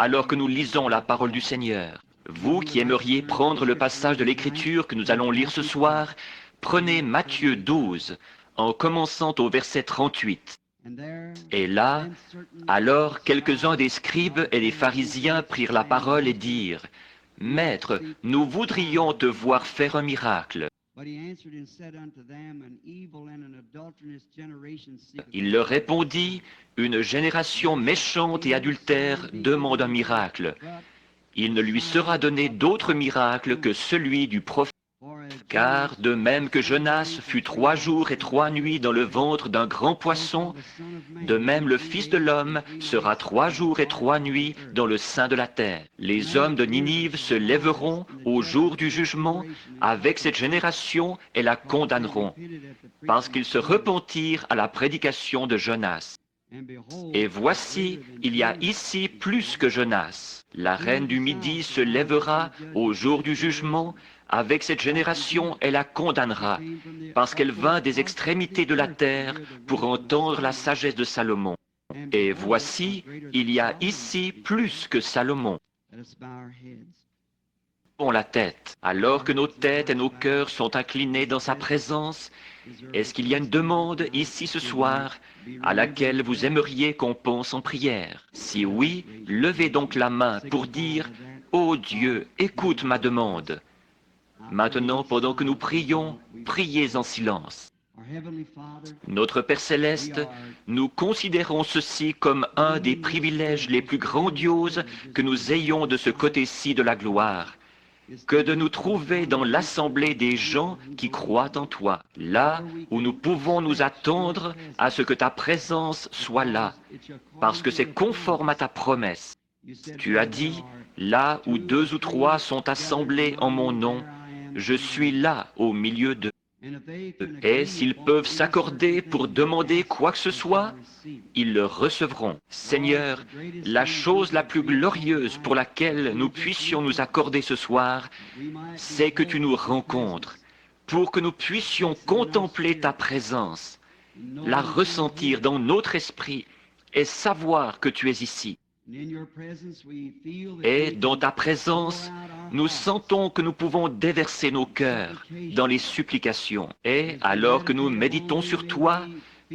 alors que nous lisons la parole du Seigneur. Vous qui aimeriez prendre le passage de l'Écriture que nous allons lire ce soir, prenez Matthieu 12, en commençant au verset 38. Et là, alors quelques-uns des scribes et des pharisiens prirent la parole et dirent, « Maître, nous voudrions te voir faire un miracle. » Il leur répondit, « Une génération méchante et adultère demande un miracle. Il ne lui sera donné d'autre miracle que celui du prophète. Car de même que Jonas fut 3 jours et 3 nuits dans le ventre d'un grand poisson, de même le Fils de l'homme sera 3 jours et 3 nuits dans le sein de la terre. Les hommes de Ninive se lèveront au jour du jugement avec cette génération et la condamneront, parce qu'ils se repentirent à la prédication de Jonas. Et voici, il y a ici plus que Jonas. La reine du Midi se lèvera au jour du jugement avec cette génération et la condamnera, parce qu'elle vint des extrémités de la terre pour entendre la sagesse de Salomon. Et voici, il y a ici plus que Salomon. La tête, alors que nos têtes et nos cœurs sont inclinés dans sa présence, est-ce qu'il y a une demande ici ce soir à laquelle vous aimeriez qu'on pense en prière? Si oui, levez donc la main pour dire « Ô Dieu, écoute ma demande ». Maintenant, pendant que nous prions, priez en silence. Notre Père Céleste, nous considérons ceci comme un des privilèges les plus grandioses que nous ayons de ce côté-ci de la gloire, que de nous trouver dans l'assemblée des gens qui croient en toi, là où nous pouvons nous attendre à ce que ta présence soit là, parce que c'est conforme à ta promesse. Tu as dit, là où 2 ou 3 sont assemblés en mon nom, je suis là au milieu d'eux. Et s'ils peuvent s'accorder pour demander quoi que ce soit, ils le recevront. Seigneur, la chose la plus glorieuse pour laquelle nous puissions nous accorder ce soir, c'est que tu nous rencontres, pour que nous puissions contempler ta présence, la ressentir dans notre esprit et savoir que tu es ici. Et dans ta présence, nous sentons que nous pouvons déverser nos cœurs dans les supplications. Et alors que nous méditons sur toi,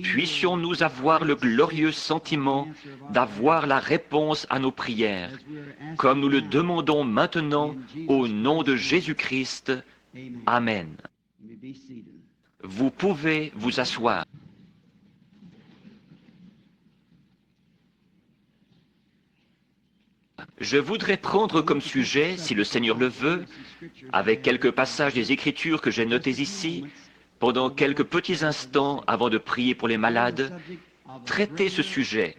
puissions-nous avoir le glorieux sentiment d'avoir la réponse à nos prières, comme nous le demandons maintenant au nom de Jésus-Christ. Amen. Vous pouvez vous asseoir. Je voudrais prendre comme sujet, si le Seigneur le veut, avec quelques passages des Écritures que j'ai notés ici, pendant quelques petits instants avant de prier pour les malades, traiter ce sujet.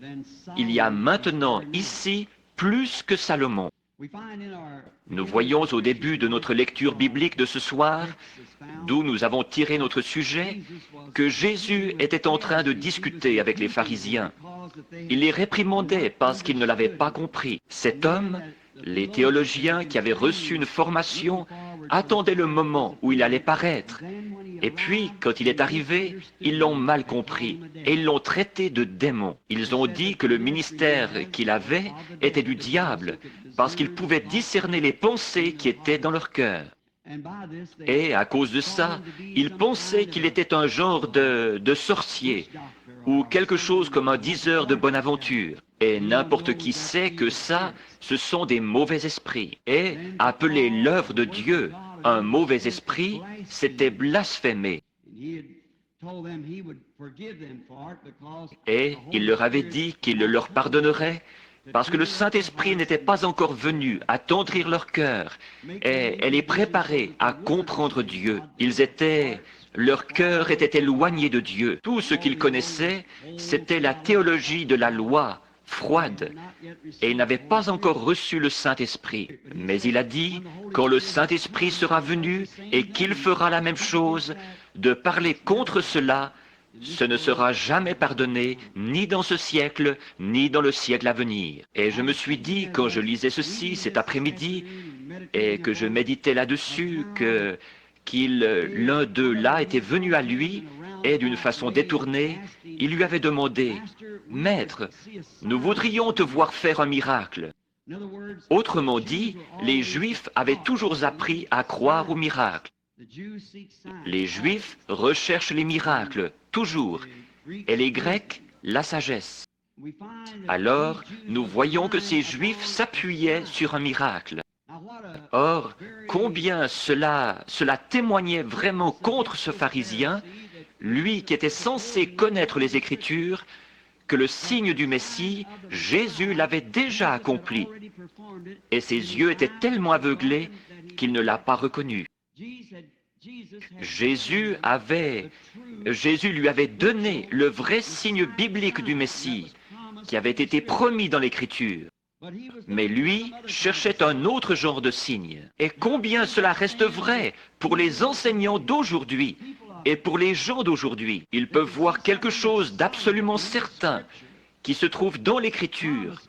Il y a maintenant ici plus que Salomon. Nous voyons au début de notre lecture biblique de ce soir, d'où nous avons tiré notre sujet, que Jésus était en train de discuter avec les pharisiens. Il les réprimandait parce qu'ils ne l'avaient pas compris. Cet homme, les théologiens qui avaient reçu une formation, attendaient le moment où il allait paraître. Et puis, quand il est arrivé, ils l'ont mal compris et ils l'ont traité de démon. Ils ont dit que le ministère qu'il avait était du diable, parce qu'il pouvait discerner les pensées qui étaient dans leur cœur. Et à cause de ça, ils pensaient qu'il était un genre de sorcier, ou quelque chose comme un diseur de bonne aventure. Et n'importe qui sait que ça, ce sont des mauvais esprits. Et appeler l'œuvre de Dieu un mauvais esprit, c'était blasphémer. Et il leur avait dit qu'il le leur pardonnerait, parce que le Saint-Esprit n'était pas encore venu attendrir leur cœur et les préparer à comprendre Dieu. Leur cœur était éloigné de Dieu. Tout ce qu'ils connaissaient, c'était la théologie de la loi, froide, et ils n'avaient pas encore reçu le Saint-Esprit. Mais il a dit, quand le Saint-Esprit sera venu et qu'il fera la même chose, de parler contre cela, ce ne sera jamais pardonné, ni dans ce siècle, ni dans le siècle à venir. Et je me suis dit, quand je lisais ceci cet après-midi, et que je méditais là-dessus, l'un d'eux là était venu à lui, et d'une façon détournée, il lui avait demandé, « Maître, nous voudrions te voir faire un miracle. » Autrement dit, les Juifs avaient toujours appris à croire aux miracles. Les Juifs recherchent les miracles, toujours, et les Grecs, la sagesse. Alors, nous voyons que ces Juifs s'appuyaient sur un miracle. Or, combien cela témoignait vraiment contre ce pharisien, lui qui était censé connaître les Écritures, que le signe du Messie, Jésus l'avait déjà accompli, et ses yeux étaient tellement aveuglés qu'il ne l'a pas reconnu. Jésus lui avait donné le vrai signe biblique du Messie, qui avait été promis dans l'Écriture. Mais lui cherchait un autre genre de signe. Et combien cela reste vrai pour les enseignants d'aujourd'hui et pour les gens d'aujourd'hui. Ils peuvent voir quelque chose d'absolument certain qui se trouve dans l'Écriture,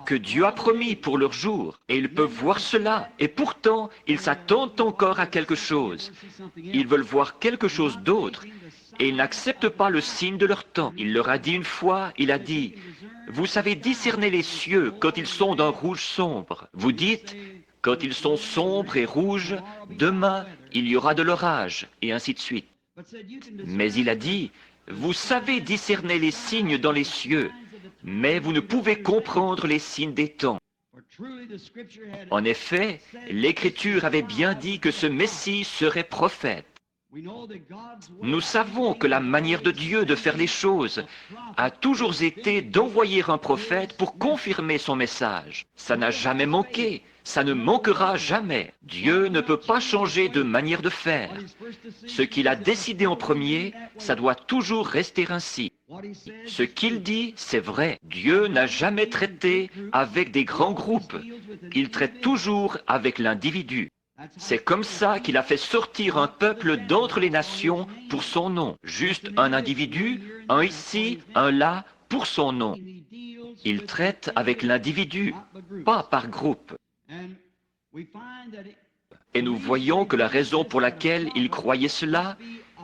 que Dieu a promis pour leur jour. Et ils peuvent voir cela, et pourtant, ils s'attendent encore à quelque chose. Ils veulent voir quelque chose d'autre, et ils n'acceptent pas le signe de leur temps. Il leur a dit une fois, il a dit, « Vous savez discerner les cieux quand ils sont d'un rouge sombre. Vous dites, quand ils sont sombres et rouges, demain, il y aura de l'orage, et ainsi de suite. » Mais il a dit, « Vous savez discerner les signes dans les cieux, mais vous ne pouvez comprendre les signes des temps. » En effet, l'Écriture avait bien dit que ce Messie serait prophète. Nous savons que la manière de Dieu de faire les choses a toujours été d'envoyer un prophète pour confirmer son message. Ça n'a jamais manqué, ça ne manquera jamais. Dieu ne peut pas changer de manière de faire. Ce qu'il a décidé en premier, ça doit toujours rester ainsi. Ce qu'il dit, c'est vrai. Dieu n'a jamais traité avec des grands groupes. Il traite toujours avec l'individu. C'est comme ça qu'il a fait sortir un peuple d'entre les nations pour son nom. Juste un individu, un ici, un là, pour son nom. Il traite avec l'individu, pas par groupe. Et nous voyons que la raison pour laquelle il croyait cela,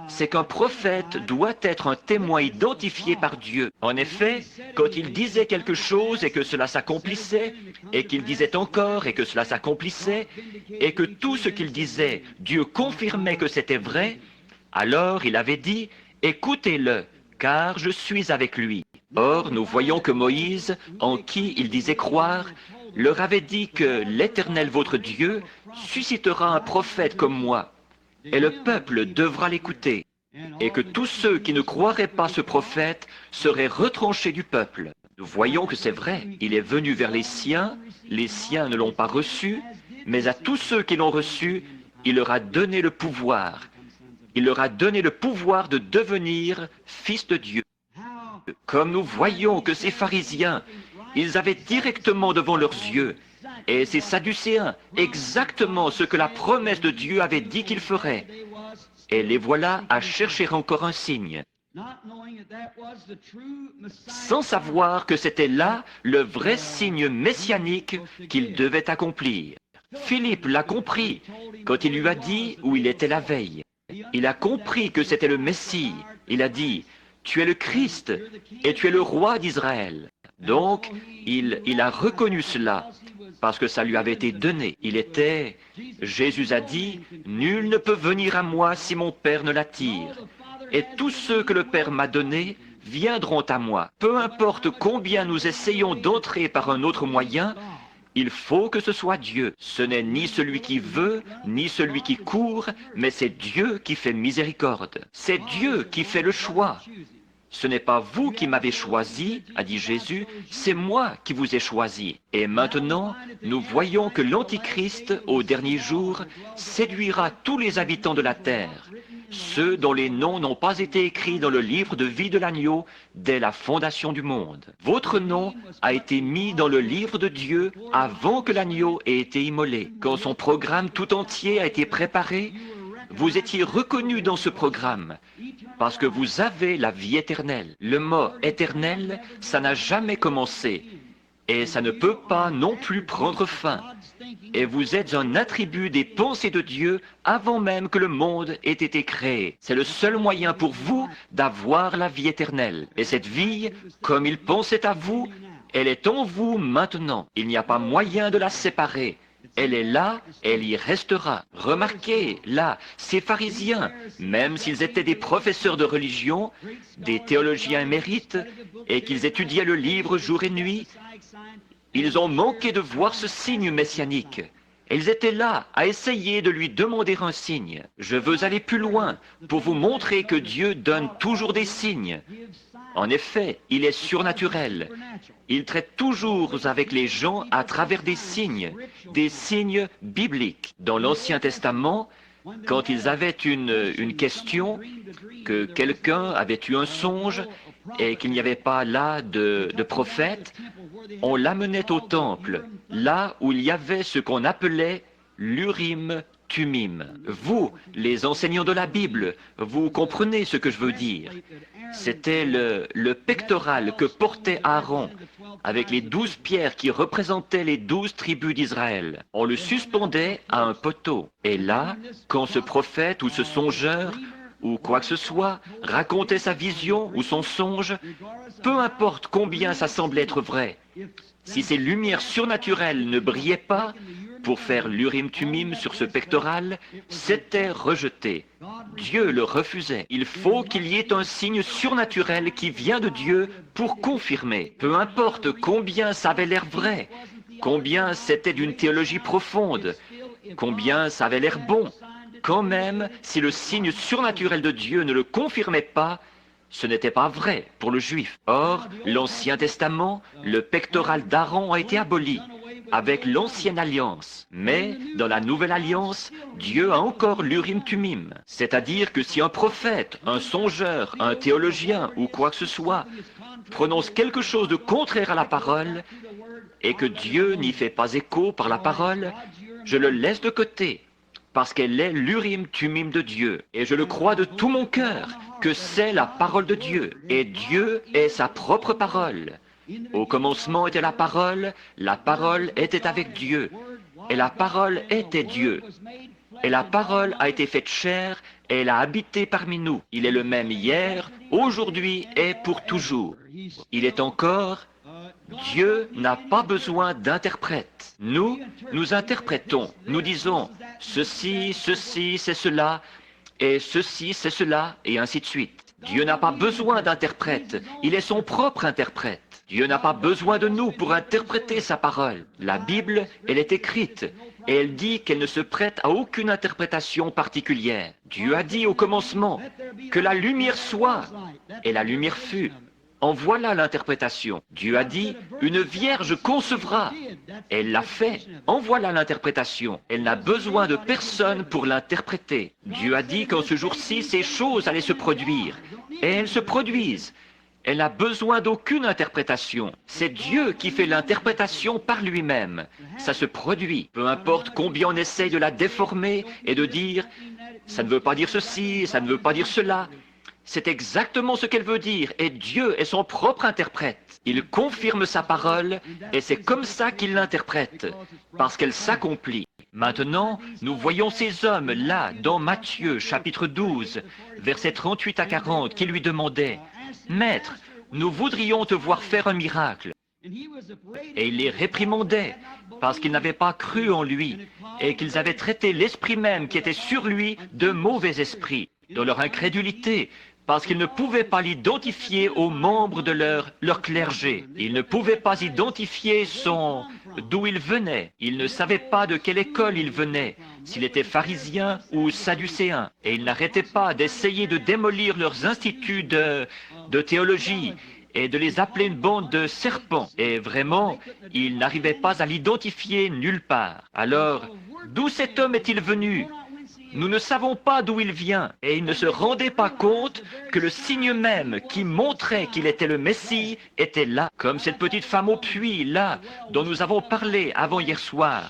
c'est qu'un prophète doit être un témoin identifié par Dieu. En effet, quand il disait quelque chose et que cela s'accomplissait, et qu'il disait encore et que cela s'accomplissait, et que tout ce qu'il disait, Dieu confirmait que c'était vrai, alors il avait dit, « Écoutez-le, car je suis avec lui. » Or, nous voyons que Moïse, en qui il disait croire, leur avait dit que l'Éternel votre Dieu suscitera un prophète comme moi, et le peuple devra l'écouter, et que tous ceux qui ne croiraient pas ce prophète seraient retranchés du peuple. Nous voyons que c'est vrai, il est venu vers les siens ne l'ont pas reçu, mais à tous ceux qui l'ont reçu, il leur a donné le pouvoir. Il leur a donné le pouvoir de devenir fils de Dieu. Comme nous voyons que ces pharisiens, ils avaient directement devant leurs yeux, et ces Sadducéens, exactement ce que la promesse de Dieu avait dit qu'ils feraient. Et les voilà à chercher encore un signe, sans savoir que c'était là le vrai signe messianique qu'ils devaient accomplir. Philippe l'a compris quand il lui a dit où il était la veille. Il a compris que c'était le Messie. Il a dit, « Tu es le Christ et tu es le roi d'Israël. » Donc, il a reconnu cela, parce que ça lui avait été donné. Jésus a dit, « Nul ne peut venir à moi si mon Père ne l'attire. Et tous ceux que le Père m'a donnés viendront à moi. » Peu importe combien nous essayons d'entrer par un autre moyen, il faut que ce soit Dieu. Ce n'est ni celui qui veut, ni celui qui court, mais c'est Dieu qui fait miséricorde. C'est Dieu qui fait le choix. Ce n'est pas vous qui m'avez choisi, a dit Jésus, c'est moi qui vous ai choisi. Et maintenant, nous voyons que l'Antichrist, au dernier jour, séduira tous les habitants de la terre, ceux dont les noms n'ont pas été écrits dans le livre de vie de l'agneau dès la fondation du monde. Votre nom a été mis dans le livre de Dieu avant que l'agneau ait été immolé. Quand son programme tout entier a été préparé, vous étiez reconnus dans ce programme, parce que vous avez la vie éternelle. Le mot éternel, ça n'a jamais commencé, et ça ne peut pas non plus prendre fin. Et vous êtes un attribut des pensées de Dieu avant même que le monde ait été créé. C'est le seul moyen pour vous d'avoir la vie éternelle. Et cette vie, comme il pensait à vous, Elle est en vous maintenant. Il n'y a pas moyen de la séparer. Elle est là, elle y restera. Remarquez, là, ces pharisiens, même s'ils étaient des professeurs de religion, des théologiens émérites, et qu'ils étudiaient le livre jour et nuit, ils ont manqué de voir ce signe messianique. Et ils étaient là à essayer de lui demander un signe. Je veux aller plus loin pour vous montrer que Dieu donne toujours des signes. En effet, il est surnaturel. Il traite toujours avec les gens à travers des signes bibliques. Dans l'Ancien Testament, quand ils avaient une question, que quelqu'un avait eu un songe et qu'il n'y avait pas là de prophète, on l'amenait au temple, là où il y avait ce qu'on appelait l'Urim Tumim. Vous, les enseignants de la Bible, vous comprenez ce que je veux dire. C'était le pectoral que portait Aaron avec les 12 pierres qui représentaient les 12 tribus d'Israël. On le suspendait à un poteau. Et là, quand ce prophète ou ce songeur ou quoi que ce soit racontait sa vision ou son songe, peu importe combien ça semblait être vrai, si ces lumières surnaturelles ne brillaient pas pour faire l'Urim Tumim sur ce pectoral, c'était rejeté. Dieu le refusait. Il faut qu'il y ait un signe surnaturel qui vient de Dieu pour confirmer. Peu importe combien ça avait l'air vrai, combien c'était d'une théologie profonde, combien ça avait l'air bon, quand même, si le signe surnaturel de Dieu ne le confirmait pas, ce n'était pas vrai pour le juif. Or, l'Ancien Testament, le pectoral d'Aaron a été aboli avec l'Ancienne Alliance. Mais, dans la Nouvelle Alliance, Dieu a encore l'Urim Tumim. C'est-à-dire que si un prophète, un songeur, un théologien ou quoi que ce soit prononce quelque chose de contraire à la parole et que Dieu n'y fait pas écho par la parole, je le laisse de côté. Parce qu'elle est l'Urim Tumim de Dieu. Et je le crois de tout mon cœur, que c'est la parole de Dieu. Et Dieu est sa propre parole. Au commencement était la parole était avec Dieu. Et la parole était Dieu. Et la parole a été faite chair, et elle a habité parmi nous. Il est le même hier, aujourd'hui et pour toujours. Il est encore... Dieu n'a pas besoin d'interprète. Nous interprétons. Nous disons, ceci, c'est cela, et ceci, c'est cela, et ainsi de suite. Dieu n'a pas besoin d'interprète. Il est son propre interprète. Dieu n'a pas besoin de nous pour interpréter sa parole. La Bible, elle est écrite, et elle dit qu'elle ne se prête à aucune interprétation particulière. Dieu a dit au commencement que la lumière soit, et la lumière fut. En voilà l'interprétation. Dieu a dit, une vierge concevra. Elle l'a fait. En voilà l'interprétation. Elle n'a besoin de personne pour l'interpréter. Dieu a dit qu'en ce jour-ci, ces choses allaient se produire. Et elles se produisent. Elle n'a besoin d'aucune interprétation. C'est Dieu qui fait l'interprétation par lui-même. Ça se produit. Peu importe combien on essaye de la déformer et de dire, ça ne veut pas dire ceci, ça ne veut pas dire cela. C'est exactement ce qu'elle veut dire, et Dieu est son propre interprète. Il confirme sa parole, et c'est comme ça qu'il l'interprète, parce qu'elle s'accomplit. Maintenant, nous voyons ces hommes là, dans Matthieu, chapitre 12, versets 38 à 40, qui lui demandaient, « Maître, nous voudrions te voir faire un miracle. » Et il les réprimandait, parce qu'ils n'avaient pas cru en lui, et qu'ils avaient traité l'esprit même qui était sur lui de mauvais esprit, dans leur incrédulité, parce qu'ils ne pouvaient pas l'identifier aux membres de leur clergé. Ils ne pouvaient pas identifier d'où il venait. Ils ne savaient pas de quelle école il venait, s'il était pharisien ou sadducéen. Et ils n'arrêtaient pas d'essayer de démolir leurs instituts de théologie et de les appeler une bande de serpents. Et vraiment, ils n'arrivaient pas à l'identifier nulle part. Alors, d'où cet homme est-il venu ? Nous ne savons pas d'où il vient, et il ne se rendait pas compte que le signe même qui montrait qu'il était le Messie était là, comme cette petite femme au puits, là, dont nous avons parlé avant hier soir.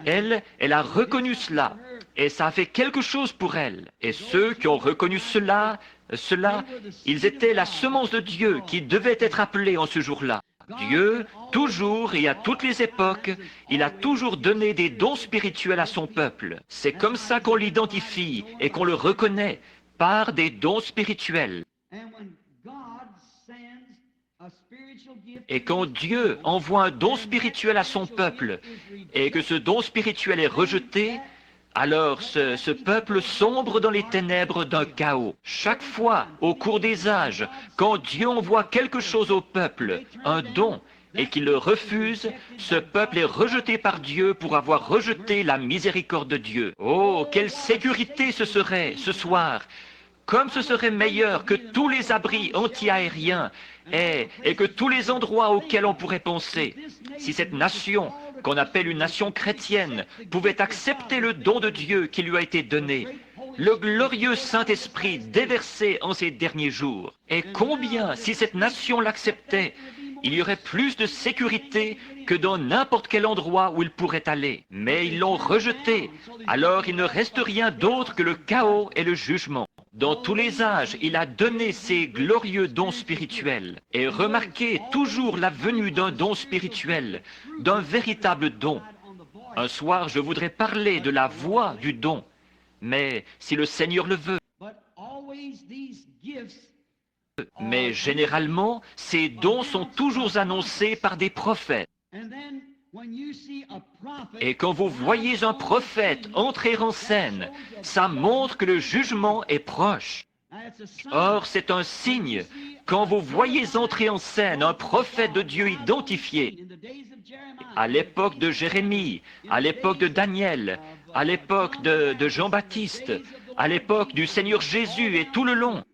Elle a reconnu cela, et ça a fait quelque chose pour elle. Et ceux qui ont reconnu cela, ils étaient la semence de Dieu qui devait être appelée en ce jour-là. Dieu, toujours et à toutes les époques, il a toujours donné des dons spirituels à son peuple. C'est comme ça qu'on l'identifie et qu'on le reconnaît, par des dons spirituels. Et quand Dieu envoie un don spirituel à son peuple, et que ce don spirituel est rejeté, alors ce peuple sombre dans les ténèbres d'un chaos. Chaque fois, au cours des âges, quand Dieu envoie quelque chose au peuple, un don, et qu'il le refuse, ce peuple est rejeté par Dieu pour avoir rejeté la miséricorde de Dieu. Oh, quelle sécurité ce serait ce soir! Comme ce serait meilleur que tous les abris anti-aériens et que tous les endroits auxquels on pourrait penser. Si cette nation, qu'on appelle une nation chrétienne, pouvait accepter le don de Dieu qui lui a été donné, le glorieux Saint-Esprit déversé en ces derniers jours. Et combien, si cette nation l'acceptait, il y aurait plus de sécurité que dans n'importe quel endroit où ils pourraient aller. Mais ils l'ont rejeté, alors il ne reste rien d'autre que le chaos et le jugement. Dans tous les âges, il a donné ses glorieux dons spirituels. Et remarquez toujours la venue d'un don spirituel, d'un véritable don. Un soir, je voudrais parler de la voix du don, mais si le Seigneur le veut. Mais généralement, ces dons sont toujours annoncés par des prophètes. Et quand vous voyez un prophète entrer en scène, ça montre que le jugement est proche. Or, c'est un signe. Quand vous voyez entrer en scène un prophète de Dieu identifié, à l'époque de Jérémie, à l'époque de Daniel, à l'époque de Jean-Baptiste, à l'époque du Seigneur Jésus et tout le long,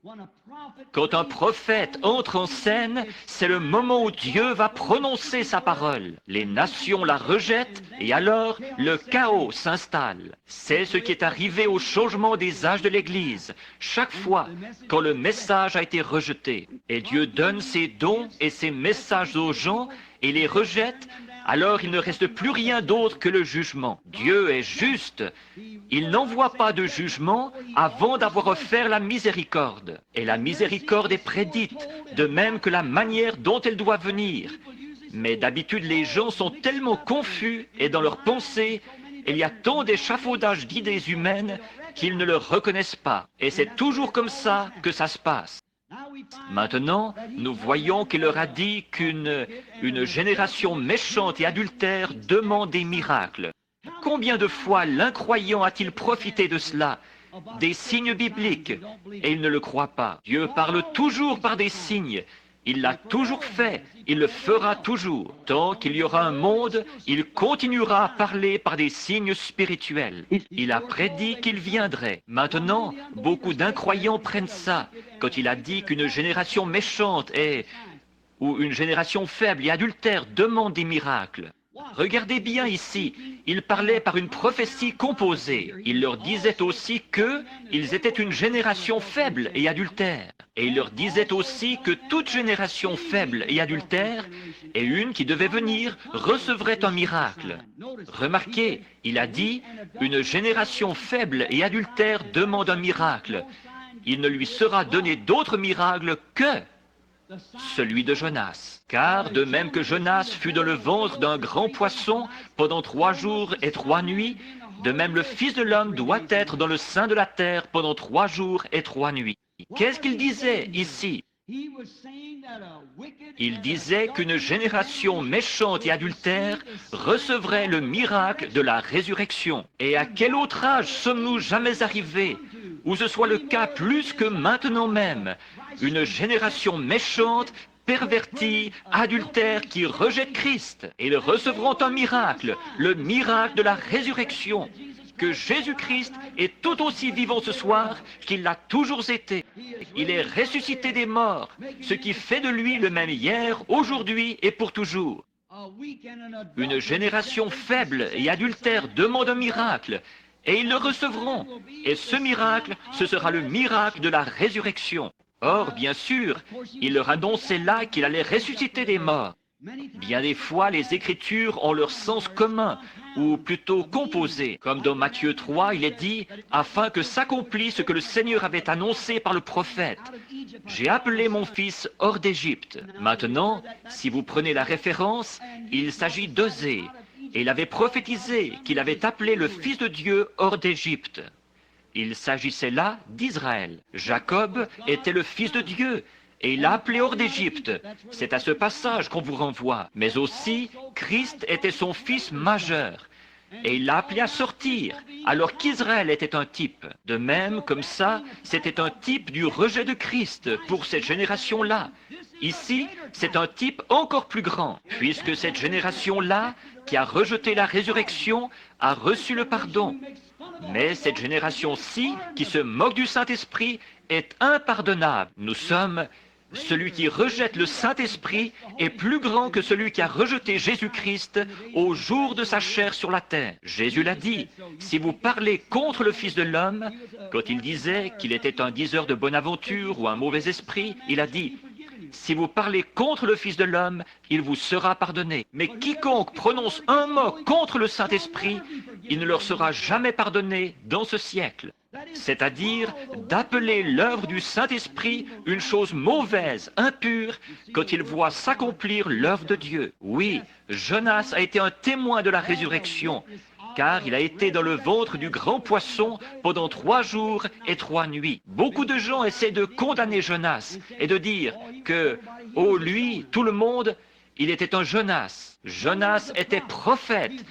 quand un prophète entre en scène, c'est le moment où Dieu va prononcer sa parole. Les nations la rejettent et alors le chaos s'installe. C'est ce qui est arrivé au changement des âges de l'Église, chaque fois quand le message a été rejeté. Et Dieu donne ses dons et ses messages aux gens et les rejette, alors il ne reste plus rien d'autre que le jugement. Dieu est juste. Il n'envoie pas de jugement avant d'avoir offert la miséricorde. Et la miséricorde est prédite, de même que la manière dont elle doit venir. Mais d'habitude, les gens sont tellement confus et dans leurs pensées, il y a tant d'échafaudage d'idées humaines qu'ils ne le reconnaissent pas. Et c'est toujours comme ça que ça se passe. Maintenant, nous voyons qu'il leur a dit qu'une génération méchante et adultère demande des miracles. Combien de fois l'incroyant a-t-il profité de cela, des signes bibliques, et il ne le croit pas? Dieu parle toujours par des signes. Il l'a toujours fait, il le fera toujours. Tant qu'il y aura un monde, il continuera à parler par des signes spirituels. Il a prédit qu'il viendrait. Maintenant, beaucoup d'incroyants prennent ça. Quand il a dit qu'une génération méchante ou une génération faible et adultère demande des miracles. Regardez bien ici, il parlait par une prophétie composée. Il leur disait aussi qu'ils étaient une génération faible et adultère. Et il leur disait aussi que toute génération faible et adultère, et une qui devait venir, recevrait un miracle. Remarquez, il a dit, une génération faible et adultère demande un miracle. Il ne lui sera donné d'autre miracle que celui de Jonas. Car de même que Jonas fut dans le ventre d'un grand poisson pendant 3 jours et 3 nuits, de même le Fils de l'homme doit être dans le sein de la terre pendant 3 jours et 3 nuits. Qu'est-ce qu'il disait ici? Il disait qu'une génération méchante et adultère recevrait le miracle de la résurrection. Et à quel autre âge sommes-nous jamais arrivés, où ce soit le cas plus que maintenant même, une génération méchante, pervertie, adultère qui rejette Christ. Et ils recevront un miracle, le miracle de la résurrection, que Jésus-Christ est tout aussi vivant ce soir qu'il l'a toujours été. Il est ressuscité des morts, ce qui fait de lui le même hier, aujourd'hui et pour toujours. Une génération faible et adultère demande un miracle, et ils le recevront. Et ce miracle, ce sera le miracle de la résurrection. Or, bien sûr, il leur annonçait là qu'il allait ressusciter des morts. Bien des fois, les Écritures ont leur sens commun, ou plutôt composé. Comme dans Matthieu 3, il est dit « Afin que s'accomplisse ce que le Seigneur avait annoncé par le prophète. J'ai appelé mon fils hors d'Égypte. » Maintenant, si vous prenez la référence, il s'agit d'Osée. Et il avait prophétisé qu'il avait appelé le Fils de Dieu hors d'Égypte. Il s'agissait là d'Israël. Jacob était le fils de Dieu, et il l'a appelé hors d'Égypte. C'est à ce passage qu'on vous renvoie. Mais aussi, Christ était son fils majeur. Et il l'a appelé à sortir, alors qu'Israël était un type. De même, comme ça, c'était un type du rejet de Christ pour cette génération-là. Ici, c'est un type encore plus grand, puisque cette génération-là, qui a rejeté la résurrection, a reçu le pardon. Mais cette génération-ci, qui se moque du Saint-Esprit, est impardonnable. Nous sommes... Celui qui rejette le Saint-Esprit est plus grand que celui qui a rejeté Jésus-Christ au jour de sa chair sur la terre. Jésus l'a dit, si vous parlez contre le Fils de l'homme, quand il disait qu'il était un diseur de bonne aventure ou un mauvais esprit, il a dit, si vous parlez contre le Fils de l'homme, il vous sera pardonné. Mais quiconque prononce un mot contre le Saint-Esprit, il ne leur sera jamais pardonné dans ce siècle. C'est-à-dire d'appeler l'œuvre du Saint-Esprit une chose mauvaise, impure, quand il voit s'accomplir l'œuvre de Dieu. Oui, Jonas a été un témoin de la résurrection, car il a été dans le ventre du grand poisson pendant 3 jours et 3 nuits. Beaucoup de gens essaient de condamner Jonas et de dire que, oh lui, tout le monde, il était un Jonas. Jonas était prophète.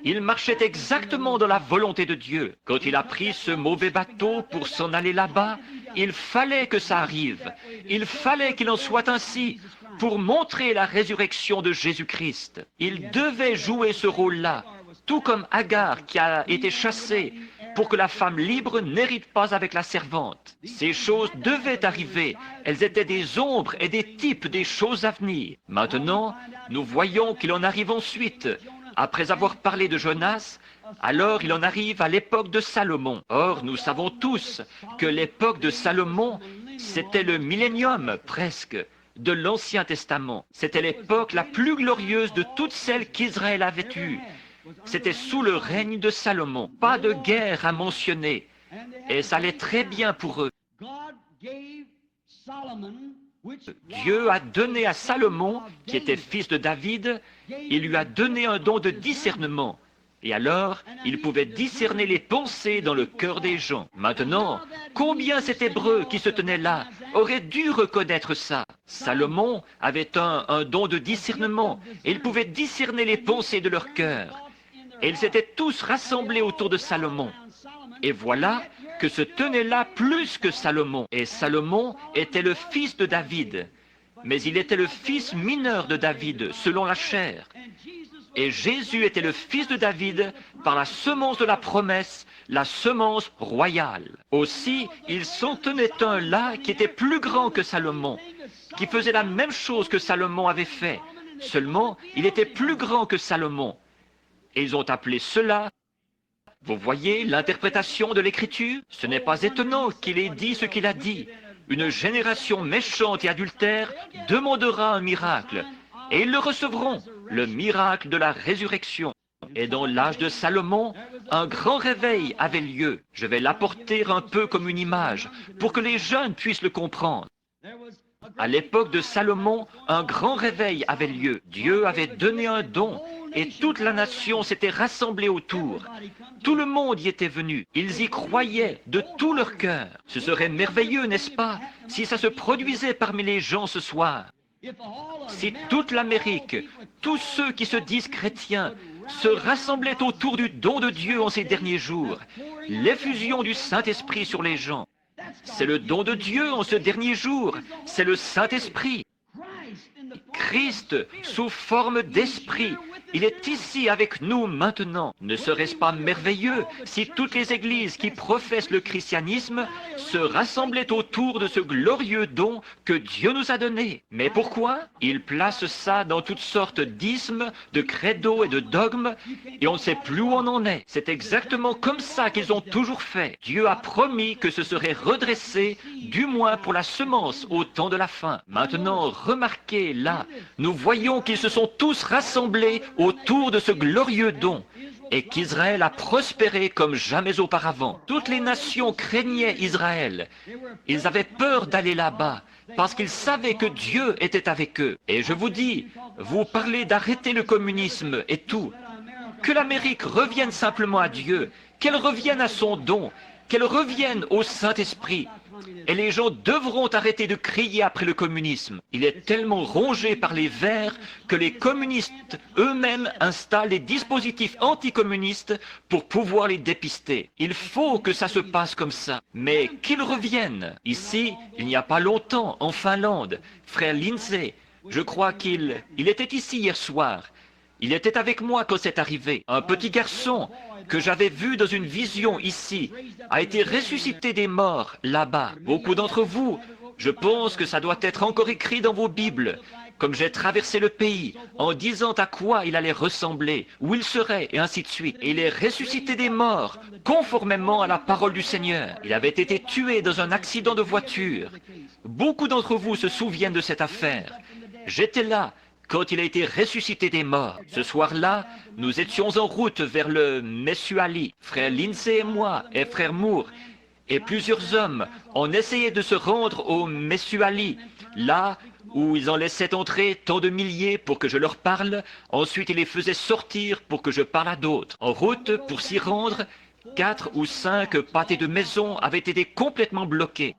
Il marchait exactement dans la volonté de Dieu. Quand il a pris ce mauvais bateau pour s'en aller là-bas, il fallait que ça arrive. Il fallait qu'il en soit ainsi pour montrer la résurrection de Jésus-Christ. Il devait jouer ce rôle-là, tout comme Agar qui a été chassée pour que la femme libre n'hérite pas avec la servante. Ces choses devaient arriver. Elles étaient des ombres et des types des choses à venir. Maintenant, nous voyons qu'il en arrive ensuite. Après avoir parlé de Jonas, alors il en arrive à l'époque de Salomon. Or, nous savons tous que l'époque de Salomon, c'était le millénium presque de l'Ancien Testament. C'était l'époque la plus glorieuse de toutes celles qu'Israël avait eues. C'était sous le règne de Salomon. Pas de guerre à mentionner. Et ça allait très bien pour eux. Dieu a donné à Salomon, qui était fils de David, il lui a donné un don de discernement. Et alors, il pouvait discerner les pensées dans le cœur des gens. Maintenant, combien cet Hébreu qui se tenait là aurait dû reconnaître ça? Salomon avait un don de discernement, et il pouvait discerner les pensées de leur cœur. Et ils étaient tous rassemblés autour de Salomon. Et voilà que se tenait là plus que Salomon. Et Salomon était le fils de David. Mais il était le fils mineur de David, selon la chair. Et Jésus était le fils de David par la semence de la promesse, la semence royale. Aussi, il s'en tenait un là qui était plus grand que Salomon, qui faisait la même chose que Salomon avait fait. Seulement, il était plus grand que Salomon. Et ils ont appelé cela... Vous voyez l'interprétation de l'Écriture? Ce n'est pas étonnant qu'il ait dit ce qu'il a dit. Une génération méchante et adultère demandera un miracle, et ils le recevront, le miracle de la résurrection. Et dans l'âge de Salomon, un grand réveil avait lieu. Je vais l'apporter un peu comme une image, pour que les jeunes puissent le comprendre. À l'époque de Salomon, un grand réveil avait lieu. Dieu avait donné un don, et toute la nation s'était rassemblée autour. Tout le monde y était venu. Ils y croyaient de tout leur cœur. Ce serait merveilleux, n'est-ce pas, si ça se produisait parmi les gens ce soir. Si toute l'Amérique, tous ceux qui se disent chrétiens, se rassemblaient autour du don de Dieu en ces derniers jours, l'effusion du Saint-Esprit sur les gens. C'est le don de Dieu en ce dernier jour, c'est le Saint-Esprit. Christ, sous forme d'esprit, il est ici avec nous maintenant. Ne serait-ce pas merveilleux si toutes les églises qui professent le christianisme se rassemblaient autour de ce glorieux don que Dieu nous a donné? Mais pourquoi? Il place ça dans toutes sortes d'ismes, de credos et de dogmes, et on ne sait plus où on en est. C'est exactement comme ça qu'ils ont toujours fait. Dieu a promis que ce serait redressé, du moins pour la semence, au temps de la fin. Maintenant, remarquez là, nous voyons qu'ils se sont tous rassemblés autour de ce glorieux don, et qu'Israël a prospéré comme jamais auparavant. Toutes les nations craignaient Israël. Ils avaient peur d'aller là-bas, parce qu'ils savaient que Dieu était avec eux. Et je vous dis, vous parlez d'arrêter le communisme et tout. Que l'Amérique revienne simplement à Dieu, qu'elle revienne à son don, qu'elle revienne au Saint-Esprit. Et les gens devront arrêter de crier après le communisme. Il est tellement rongé par les Verts que les communistes eux-mêmes installent des dispositifs anticommunistes pour pouvoir les dépister. Il faut que ça se passe comme ça. Mais qu'ils reviennent. Ici, il n'y a pas longtemps, en Finlande, frère Lindsay, je crois qu'il était ici hier soir. Il était avec moi quand c'est arrivé. Un petit garçon que j'avais vu dans une vision ici a été ressuscité des morts là-bas. Beaucoup d'entre vous, je pense que ça doit être encore écrit dans vos Bibles. Comme j'ai traversé le pays en disant à quoi il allait ressembler, où il serait, et ainsi de suite. Et il est ressuscité des morts, conformément à la parole du Seigneur. Il avait été tué dans un accident de voiture. Beaucoup d'entre vous se souviennent de cette affaire. J'étais là quand il a été ressuscité des morts. Ce soir-là, nous étions en route vers le Messuali. Frère Lindsay et moi, et frère Moore, et plusieurs hommes, on essayait de se rendre au Messuali, là où ils en laissaient entrer tant de milliers pour que je leur parle. Ensuite, ils les faisaient sortir pour que je parle à d'autres. En route, pour s'y rendre, 4 ou 5 pâtés de maison avaient été complètement bloqués.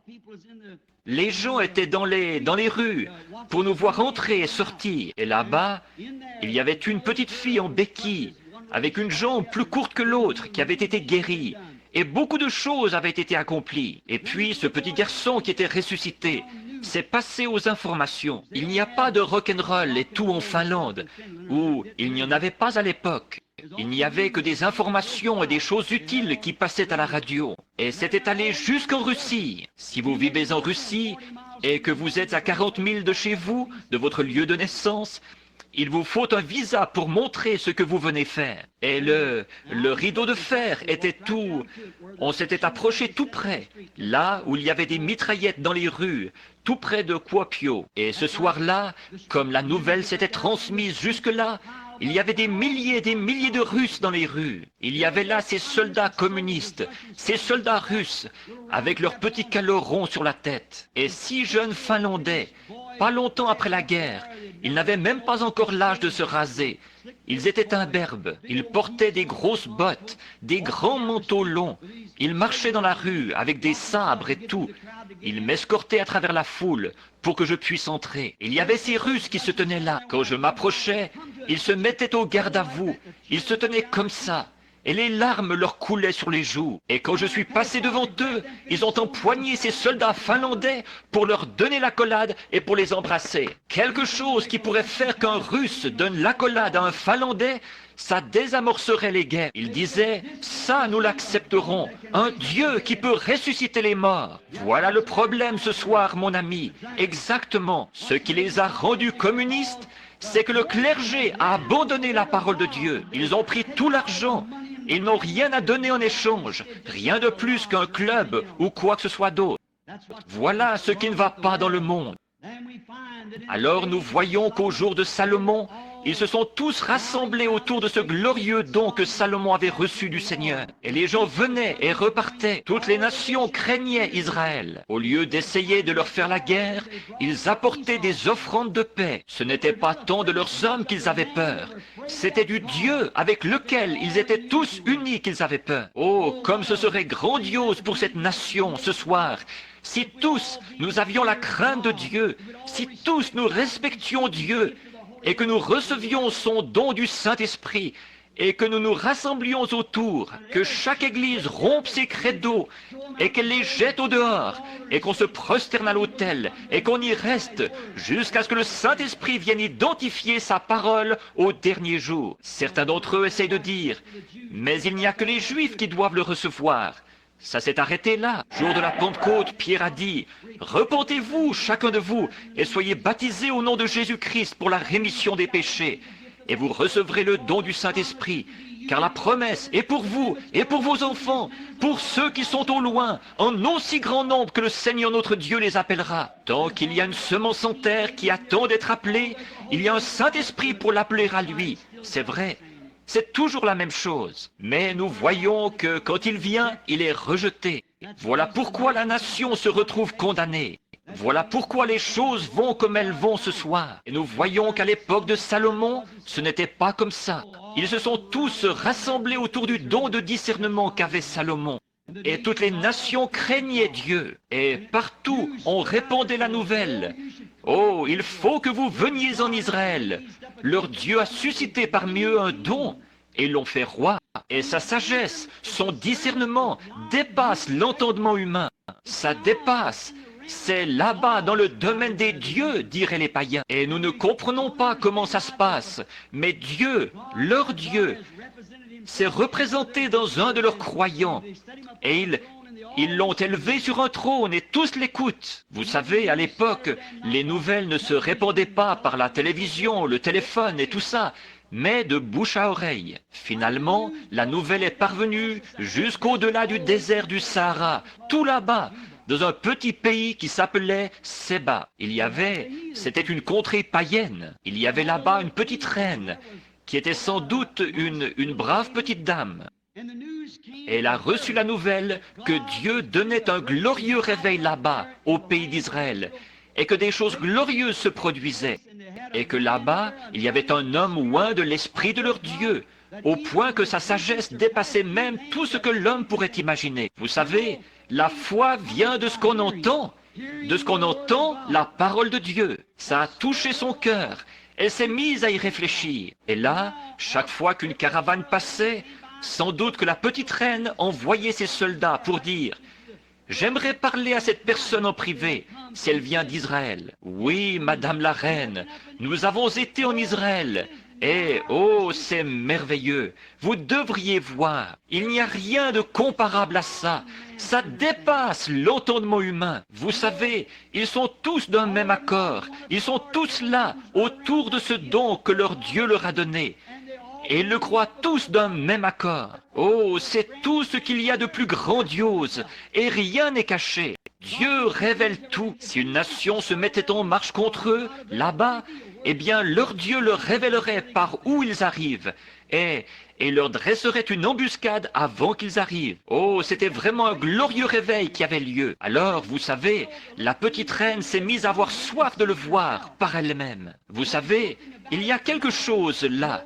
Les gens étaient dans les rues pour nous voir entrer et sortir. Et là-bas, il y avait une petite fille en béquille, avec une jambe plus courte que l'autre, qui avait été guérie. Et beaucoup de choses avaient été accomplies. Et puis, ce petit garçon qui était ressuscité s'est passé aux informations. Il n'y a pas de rock'n'roll et tout en Finlande, où il n'y en avait pas à l'époque. Il n'y avait que des informations et des choses utiles qui passaient à la radio. Et c'était allé jusqu'en Russie. Si vous vivez en Russie et que vous êtes à 40 000 de chez vous, de votre lieu de naissance, il vous faut un visa pour montrer ce que vous venez faire. Et le rideau de fer était tout... On s'était approché tout près, là où il y avait des mitraillettes dans les rues, tout près de Kuopio. Et ce soir-là, comme la nouvelle s'était transmise jusque-là, il y avait des milliers de Russes dans les rues. Il y avait là ces soldats communistes, ces soldats russes, avec leurs petits calots ronds sur la tête. Et 6 jeunes Finlandais, pas longtemps après la guerre, ils n'avaient même pas encore l'âge de se raser. Ils étaient imberbes, ils portaient des grosses bottes, des grands manteaux longs. Ils marchaient dans la rue avec des sabres et tout. Ils m'escortaient à travers la foule pour que je puisse entrer. Il y avait ces Russes qui se tenaient là. Quand je m'approchais, ils se mettaient au garde à vous. Ils se tenaient comme ça. Et les larmes leur coulaient sur les joues. Et quand je suis passé devant eux, ils ont empoigné ces soldats finlandais pour leur donner l'accolade et pour les embrasser. Quelque chose qui pourrait faire qu'un Russe donne l'accolade à un Finlandais, ça désamorcerait les guerres. Ils disaient, ça nous l'accepterons, un Dieu qui peut ressusciter les morts. Voilà le problème ce soir, mon ami. Exactement. Ce qui les a rendus communistes, c'est que le clergé a abandonné la parole de Dieu. Ils ont pris tout l'argent. Ils n'ont rien à donner en échange, rien de plus qu'un club ou quoi que ce soit d'autre. Voilà ce qui ne va pas dans le monde. Alors nous voyons qu'au jour de Salomon, ils se sont tous rassemblés autour de ce glorieux don que Salomon avait reçu du Seigneur. Et les gens venaient et repartaient. Toutes les nations craignaient Israël. Au lieu d'essayer de leur faire la guerre, ils apportaient des offrandes de paix. Ce n'était pas tant de leurs hommes qu'ils avaient peur. C'était du Dieu avec lequel ils étaient tous unis qu'ils avaient peur. Oh, comme ce serait grandiose pour cette nation ce soir, si tous nous avions la crainte de Dieu, si tous nous respections Dieu, et que nous recevions son don du Saint-Esprit, et que nous nous rassemblions autour, que chaque église rompe ses credos, et qu'elle les jette au dehors, et qu'on se prosterne à l'autel, et qu'on y reste, jusqu'à ce que le Saint-Esprit vienne identifier sa parole au dernier jour. Certains d'entre eux essayent de dire, mais il n'y a que les Juifs qui doivent le recevoir. Ça s'est arrêté là. Jour de la Pentecôte, Pierre a dit, « Repentez-vous, chacun de vous, et soyez baptisés au nom de Jésus-Christ pour la rémission des péchés, et vous recevrez le don du Saint-Esprit, car la promesse est pour vous et pour vos enfants, pour ceux qui sont au loin, en aussi grand nombre que le Seigneur notre Dieu les appellera. Tant qu'il y a une semence en terre qui attend d'être appelée, il y a un Saint-Esprit pour l'appeler à lui. » C'est vrai. C'est toujours la même chose. Mais nous voyons que quand il vient, il est rejeté. Voilà pourquoi la nation se retrouve condamnée. Voilà pourquoi les choses vont comme elles vont ce soir. Et nous voyons qu'à l'époque de Salomon, ce n'était pas comme ça. Ils se sont tous rassemblés autour du don de discernement qu'avait Salomon. Et toutes les nations craignaient Dieu. Et partout, on répandait la nouvelle. Oh, il faut que vous veniez en Israël. Leur Dieu a suscité parmi eux un don et l'ont fait roi. Et sa sagesse, son discernement dépasse l'entendement humain. Ça dépasse. C'est là-bas, dans le domaine des dieux, diraient les païens. Et nous ne comprenons pas comment ça se passe. Mais Dieu, leur Dieu, s'est représenté dans un de leurs croyants. Et ils l'ont élevé sur un trône et tous l'écoutent. Vous savez, à l'époque, les nouvelles ne se répandaient pas par la télévision, le téléphone et tout ça, mais de bouche à oreille. Finalement, la nouvelle est parvenue jusqu'au-delà du désert du Sahara, tout là-bas, dans un petit pays qui s'appelait Séba. C'était une contrée païenne. Il y avait là-bas une petite reine, qui était sans doute une brave petite dame. Elle a reçu la nouvelle que Dieu donnait un glorieux réveil là-bas, au pays d'Israël, et que des choses glorieuses se produisaient, et que là-bas, il y avait un homme oint de l'esprit de leur Dieu, au point que sa sagesse dépassait même tout ce que l'homme pourrait imaginer. Vous savez, la foi vient de ce qu'on entend, la parole de Dieu. Ça a touché son cœur. Elle s'est mise à y réfléchir. Et là, chaque fois qu'une caravane passait, sans doute que la petite reine envoyait ses soldats pour dire « J'aimerais parler à cette personne en privé, si elle vient d'Israël. »« Oui, Madame la Reine, nous avons été en Israël. Et, oh, c'est merveilleux. Vous devriez voir. Il n'y a rien de comparable à ça. Ça dépasse l'entendement humain. Vous savez, ils sont tous d'un même accord. Ils sont tous là, autour de ce don que leur Dieu leur a donné. Et ils le croient tous d'un même accord. Oh, c'est tout ce qu'il y a de plus grandiose. Et rien n'est caché. Dieu révèle tout. Si une nation se mettait en marche contre eux, là-bas, eh bien, leur Dieu leur révélerait par où ils arrivent et leur dresserait une embuscade avant qu'ils arrivent. Oh, c'était vraiment un glorieux réveil qui avait lieu. Alors, vous savez, la petite reine s'est mise à avoir soif de le voir par elle-même. Vous savez, il y a quelque chose là.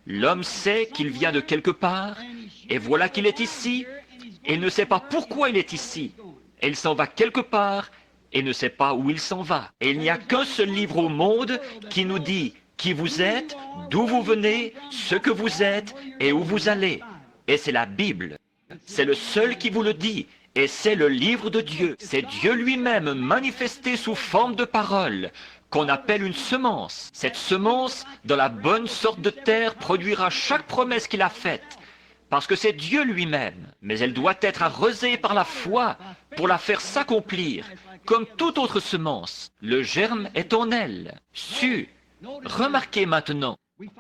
L'homme sait qu'il vient de quelque part, et voilà qu'il est ici, et il ne sait pas pourquoi il est ici. Et il s'en va quelque part, et ne sait pas où il s'en va. Et il n'y a qu'un seul livre au monde qui nous dit qui vous êtes, d'où vous venez, ce que vous êtes et où vous allez. Et c'est la Bible. C'est le seul qui vous le dit. Et c'est le livre de Dieu. C'est Dieu lui-même manifesté sous forme de parole, qu'on appelle une semence. Cette semence, dans la bonne sorte de terre, produira chaque promesse qu'il a faite. Parce que c'est Dieu lui-même. Mais elle doit être arrosée par la foi pour la faire s'accomplir. Comme toute autre semence, le germe est en elle. Remarquez maintenant,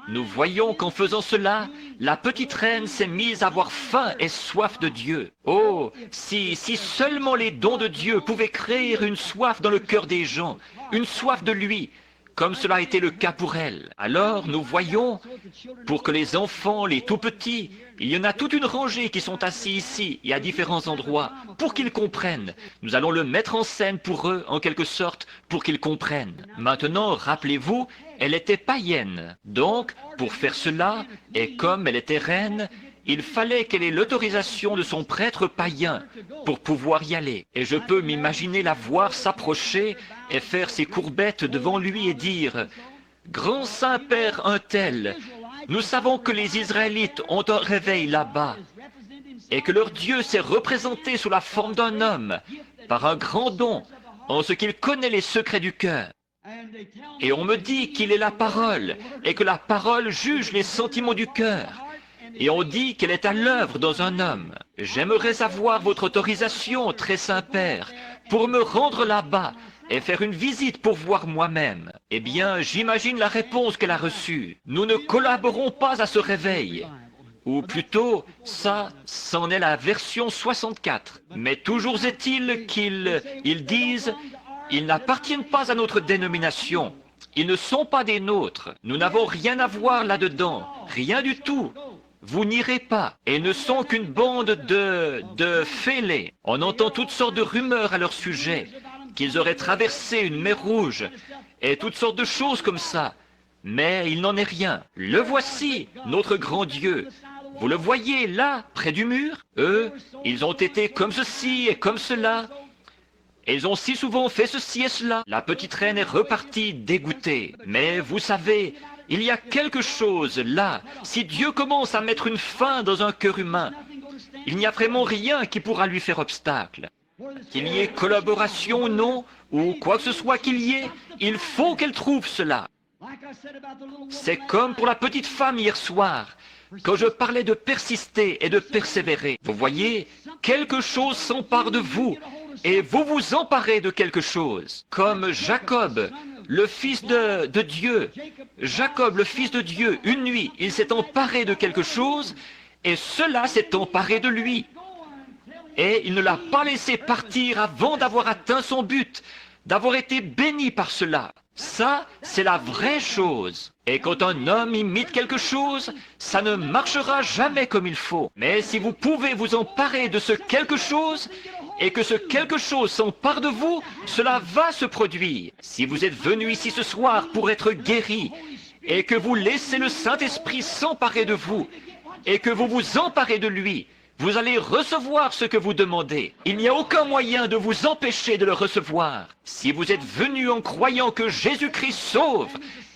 nous voyons qu'en faisant cela, la petite reine s'est mise à avoir faim et soif de Dieu. Oh, si seulement les dons de Dieu pouvaient créer une soif dans le cœur des gens, une soif de lui, comme cela a été le cas pour elle. Alors nous voyons, pour que les enfants, les tout-petits, il y en a toute une rangée qui sont assis ici et à différents endroits, pour qu'ils comprennent. Nous allons le mettre en scène pour eux, en quelque sorte, pour qu'ils comprennent. Maintenant, rappelez-vous, elle était païenne. Donc, pour faire cela, et comme elle était reine, il fallait qu'elle ait l'autorisation de son prêtre païen pour pouvoir y aller. Et je peux m'imaginer la voir s'approcher et faire ses courbettes devant lui et dire « Grand Saint-Père un tel, nous savons que les Israélites ont un réveil là-bas et que leur Dieu s'est représenté sous la forme d'un homme par un grand don en ce qu'il connaît les secrets du cœur. Et on me dit qu'il est la parole et que la parole juge les sentiments du cœur. Et on dit qu'elle est à l'œuvre dans un homme. J'aimerais avoir votre autorisation, très Saint-Père, pour me rendre là-bas et faire une visite pour voir moi-même. Eh bien, j'imagine la réponse qu'elle a reçue. Nous ne collaborons pas à ce réveil. Ou plutôt, ça, c'en est la version 64. Mais toujours est-il qu'ils disent, ils n'appartiennent pas à notre dénomination. Ils ne sont pas des nôtres. Nous n'avons rien à voir là-dedans. Rien du tout. Vous n'irez pas. Et ne sont qu'une bande de fêlés. On entend toutes sortes de rumeurs à leur sujet, qu'ils auraient traversé une mer Rouge, et toutes sortes de choses comme ça. Mais il n'en est rien. Le voici, notre grand Dieu. Vous le voyez là, près du mur? Eux, ils ont été comme ceci et comme cela. Et ils ont si souvent fait ceci et cela. La petite reine est repartie dégoûtée. Mais vous savez, il y a quelque chose là. Si Dieu commence à mettre une fin dans un cœur humain, il n'y a vraiment rien qui pourra lui faire obstacle. Qu'il y ait collaboration ou non, ou quoi que ce soit qu'il y ait, il faut qu'elle trouve cela. C'est comme pour la petite femme hier soir, quand je parlais de persister et de persévérer. Vous voyez, quelque chose s'empare de vous, et vous vous emparez de quelque chose. Comme Jacob, le fils de Dieu. Jacob, le fils de Dieu, une nuit, il s'est emparé de quelque chose, et cela s'est emparé de lui. Et il ne l'a pas laissé partir avant d'avoir atteint son but, d'avoir été béni par cela. Ça, c'est la vraie chose. Et quand un homme imite quelque chose, ça ne marchera jamais comme il faut. Mais si vous pouvez vous emparer de ce quelque chose, et que ce quelque chose s'empare de vous, cela va se produire. Si vous êtes venu ici ce soir pour être guéri, et que vous laissez le Saint-Esprit s'emparer de vous, et que vous vous emparez de lui, vous allez recevoir ce que vous demandez. Il n'y a aucun moyen de vous empêcher de le recevoir. Si vous êtes venu en croyant que Jésus-Christ sauve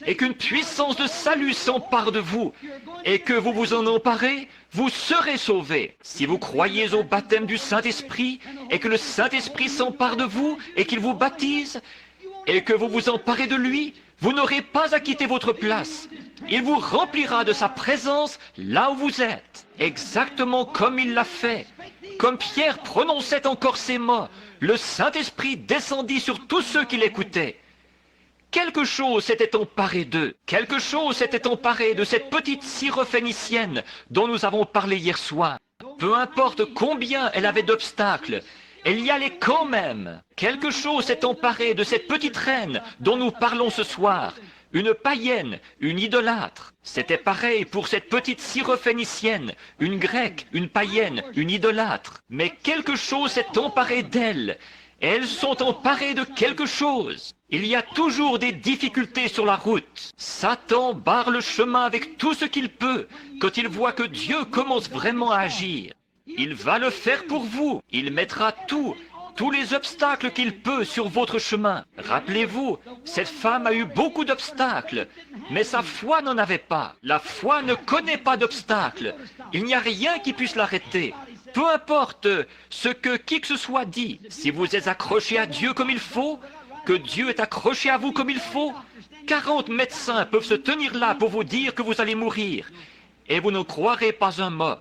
et qu'une puissance de salut s'empare de vous et que vous vous en emparez, vous serez sauvés. Si vous croyez au baptême du Saint-Esprit et que le Saint-Esprit s'empare de vous et qu'il vous baptise et que vous vous emparez de lui, vous n'aurez pas à quitter votre place. Il vous remplira de sa présence là où vous êtes, exactement comme il l'a fait. Comme Pierre prononçait encore ces mots, le Saint-Esprit descendit sur tous ceux qui l'écoutaient. Quelque chose s'était emparé d'eux, quelque chose s'était emparé de cette petite syrophénicienne dont nous avons parlé hier soir. Peu importe combien elle avait d'obstacles, elle y allait quand même. Quelque chose s'est emparé de cette petite reine dont nous parlons ce soir. Une païenne, une idolâtre. C'était pareil pour cette petite syrophénicienne, une grecque, une païenne, une idolâtre. Mais quelque chose s'est emparé d'elles. Elles sont emparées de quelque chose. Il y a toujours des difficultés sur la route. Satan barre le chemin avec tout ce qu'il peut quand il voit que Dieu commence vraiment à agir. Il va le faire pour vous. Il mettra tous les obstacles qu'il peut sur votre chemin. Rappelez-vous, cette femme a eu beaucoup d'obstacles, mais sa foi n'en avait pas. La foi ne connaît pas d'obstacles. Il n'y a rien qui puisse l'arrêter. Peu importe ce que qui que ce soit dit, si vous êtes accroché à Dieu comme il faut, que Dieu est accroché à vous comme il faut, 40 médecins peuvent se tenir là pour vous dire que vous allez mourir, et vous ne croirez pas un mot.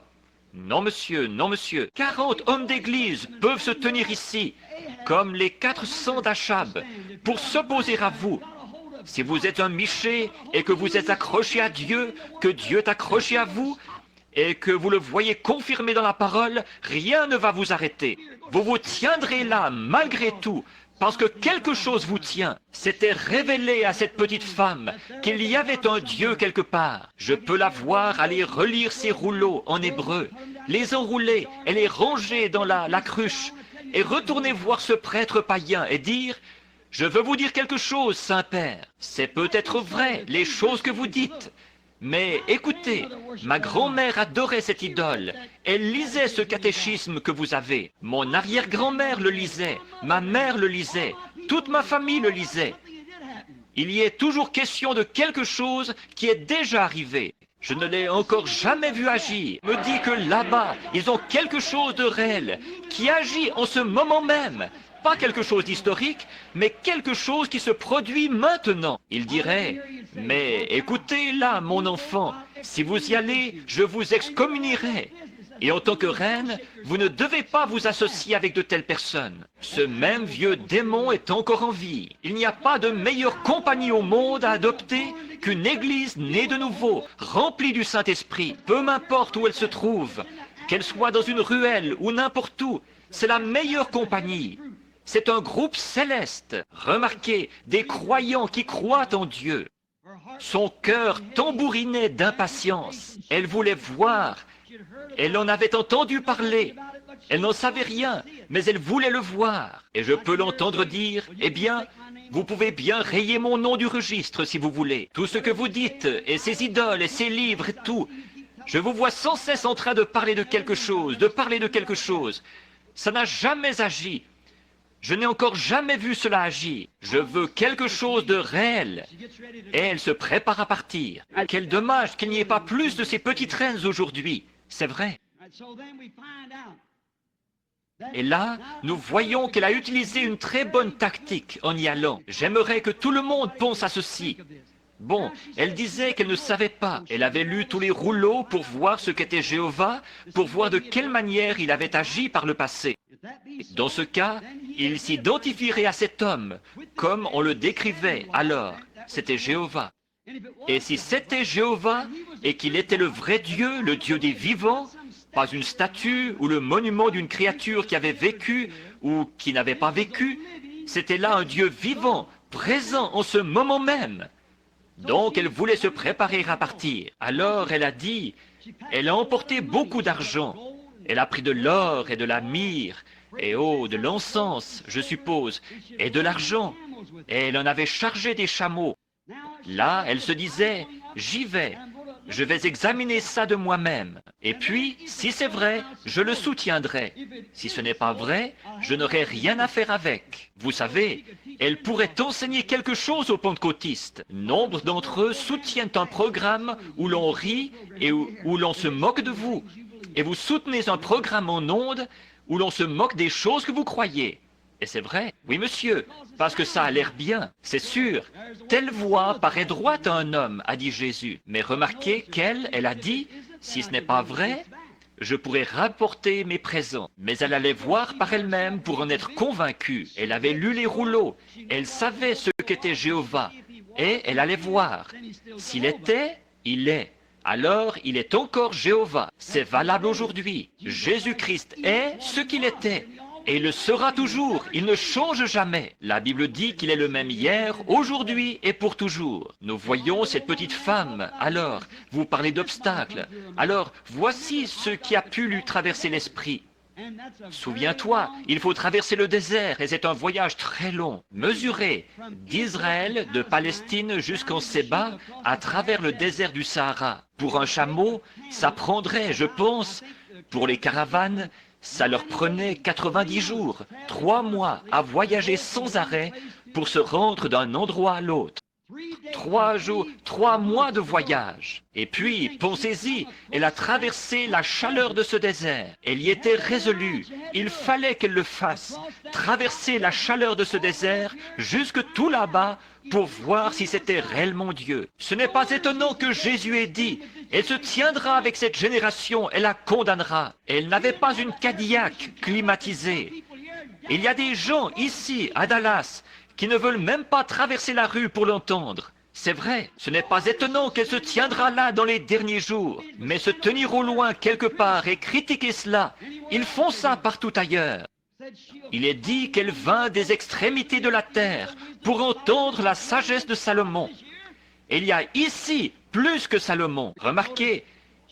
Non, monsieur, non, monsieur. 40 hommes d'église peuvent se tenir ici, comme les 400 d'Achab, pour s'opposer à vous. Si vous êtes un Michée et que vous êtes accroché à Dieu, que Dieu est accroché à vous, et que vous le voyez confirmé dans la parole, rien ne va vous arrêter. Vous vous tiendrez là, malgré tout, parce que quelque chose vous tient. C'était révélé à cette petite femme qu'il y avait un Dieu quelque part. Je peux la voir aller relire ses rouleaux en hébreu, les enrouler et les ranger dans la cruche, et retourner voir ce prêtre païen et dire « Je veux vous dire quelque chose, Saint-Père. C'est peut-être vrai, les choses que vous dites. Mais écoutez, ma grand-mère adorait cette idole. Elle lisait ce catéchisme que vous avez. Mon arrière-grand-mère le lisait, ma mère le lisait, toute ma famille le lisait. Il y est toujours question de quelque chose qui est déjà arrivé. Je ne l'ai encore jamais vu agir. Me dit que là-bas, ils ont quelque chose de réel, qui agit en ce moment même. Pas quelque chose d'historique, mais quelque chose qui se produit maintenant. Il dirait, mais écoutez là, mon enfant, si vous y allez, je vous excommunierai. Et en tant que reine, vous ne devez pas vous associer avec de telles personnes. Ce même vieux démon est encore en vie. Il n'y a pas de meilleure compagnie au monde à adopter qu'une église née de nouveau, remplie du Saint-Esprit. Peu m'importe où elle se trouve, qu'elle soit dans une ruelle ou n'importe où, c'est la meilleure compagnie. C'est un groupe céleste. Remarquez, des croyants qui croient en Dieu. Son cœur tambourinait d'impatience. Elle voulait voir. Elle en avait entendu parler. Elle n'en savait rien, mais elle voulait le voir. Et je peux l'entendre dire, eh bien, vous pouvez bien rayer mon nom du registre si vous voulez. Tout ce que vous dites, et ces idoles, et ces livres et tout, Je vous vois sans cesse en train de parler de quelque chose, de parler de quelque chose. Ça n'a jamais agi. Je n'ai encore jamais vu cela agir. Je veux quelque chose de réel. Et elle se prépare à partir. Quel dommage qu'il n'y ait pas plus de ces petites reines aujourd'hui. C'est vrai. Et là, nous voyons qu'elle a utilisé une très bonne tactique en y allant. J'aimerais que tout le monde pense à ceci. Bon, elle disait qu'elle ne savait pas. Elle avait lu tous les rouleaux pour voir ce qu'était Jéhovah, pour voir de quelle manière il avait agi par le passé. Dans ce cas, il s'identifierait à cet homme, comme on le décrivait alors. C'était Jéhovah. Et si c'était Jéhovah, et qu'il était le vrai Dieu, le Dieu des vivants, pas une statue ou le monument d'une créature qui avait vécu ou qui n'avait pas vécu, c'était là un Dieu vivant, présent en ce moment même. Donc elle voulait se préparer à partir. Alors elle a dit, elle a emporté beaucoup d'argent. Elle a pris de l'or et de la myrrhe, et oh, de l'encens, je suppose, et de l'argent. Et elle en avait chargé des chameaux. Là, elle se disait, j'y vais. Je vais examiner ça de moi-même. Et puis, si c'est vrai, je le soutiendrai. Si ce n'est pas vrai, je n'aurai rien à faire avec. Vous savez, elle pourrait enseigner quelque chose aux pentecôtistes. Nombre d'entre eux soutiennent un programme où l'on rit et où l'on se moque de vous. Et vous soutenez un programme en ondes où l'on se moque des choses que vous croyez. Et c'est vrai. Oui, monsieur, parce que ça a l'air bien, c'est sûr. Telle voie paraît droite à un homme, a dit Jésus. Mais remarquez qu'elle, elle a dit, si ce n'est pas vrai, je pourrais rapporter mes présents. Mais elle allait voir par elle-même pour en être convaincue. Elle avait lu les rouleaux. Elle savait ce qu'était Jéhovah. Et elle allait voir. S'il était, il est. Alors, il est encore Jéhovah. C'est valable aujourd'hui. Jésus-Christ est ce qu'il était. Et il le sera toujours, il ne change jamais. La Bible dit qu'il est le même hier, aujourd'hui et pour toujours. Nous voyons cette petite femme. Alors, vous parlez d'obstacles. Alors, voici ce qui a pu lui traverser l'esprit. Souviens-toi, il faut traverser le désert et c'est un voyage très long. Mesurez d'Israël, de Palestine jusqu'en Séba, à travers le désert du Sahara. Pour un chameau, ça prendrait, je pense, pour les caravanes, ça leur prenait 90 jours, 3 mois à voyager sans arrêt pour se rendre d'un endroit à l'autre. 3 jours, 3 mois de voyage. Et puis, pensez-y, elle a traversé la chaleur de ce désert. Elle y était résolue. Il fallait qu'elle le fasse. Traverser la chaleur de ce désert jusque tout là-bas pour voir si c'était réellement Dieu. Ce n'est pas étonnant que Jésus ait dit, elle se tiendra avec cette génération et la condamnera. Elle n'avait pas une Cadillac climatisée. Il y a des gens ici, à Dallas, qui ne veulent même pas traverser la rue pour l'entendre. C'est vrai, ce n'est pas étonnant qu'elle se tiendra là dans les derniers jours. Mais se tenir au loin quelque part et critiquer cela, ils font ça partout ailleurs. Il est dit qu'elle vint des extrémités de la terre pour entendre la sagesse de Salomon. Et il y a ici plus que Salomon. Remarquez,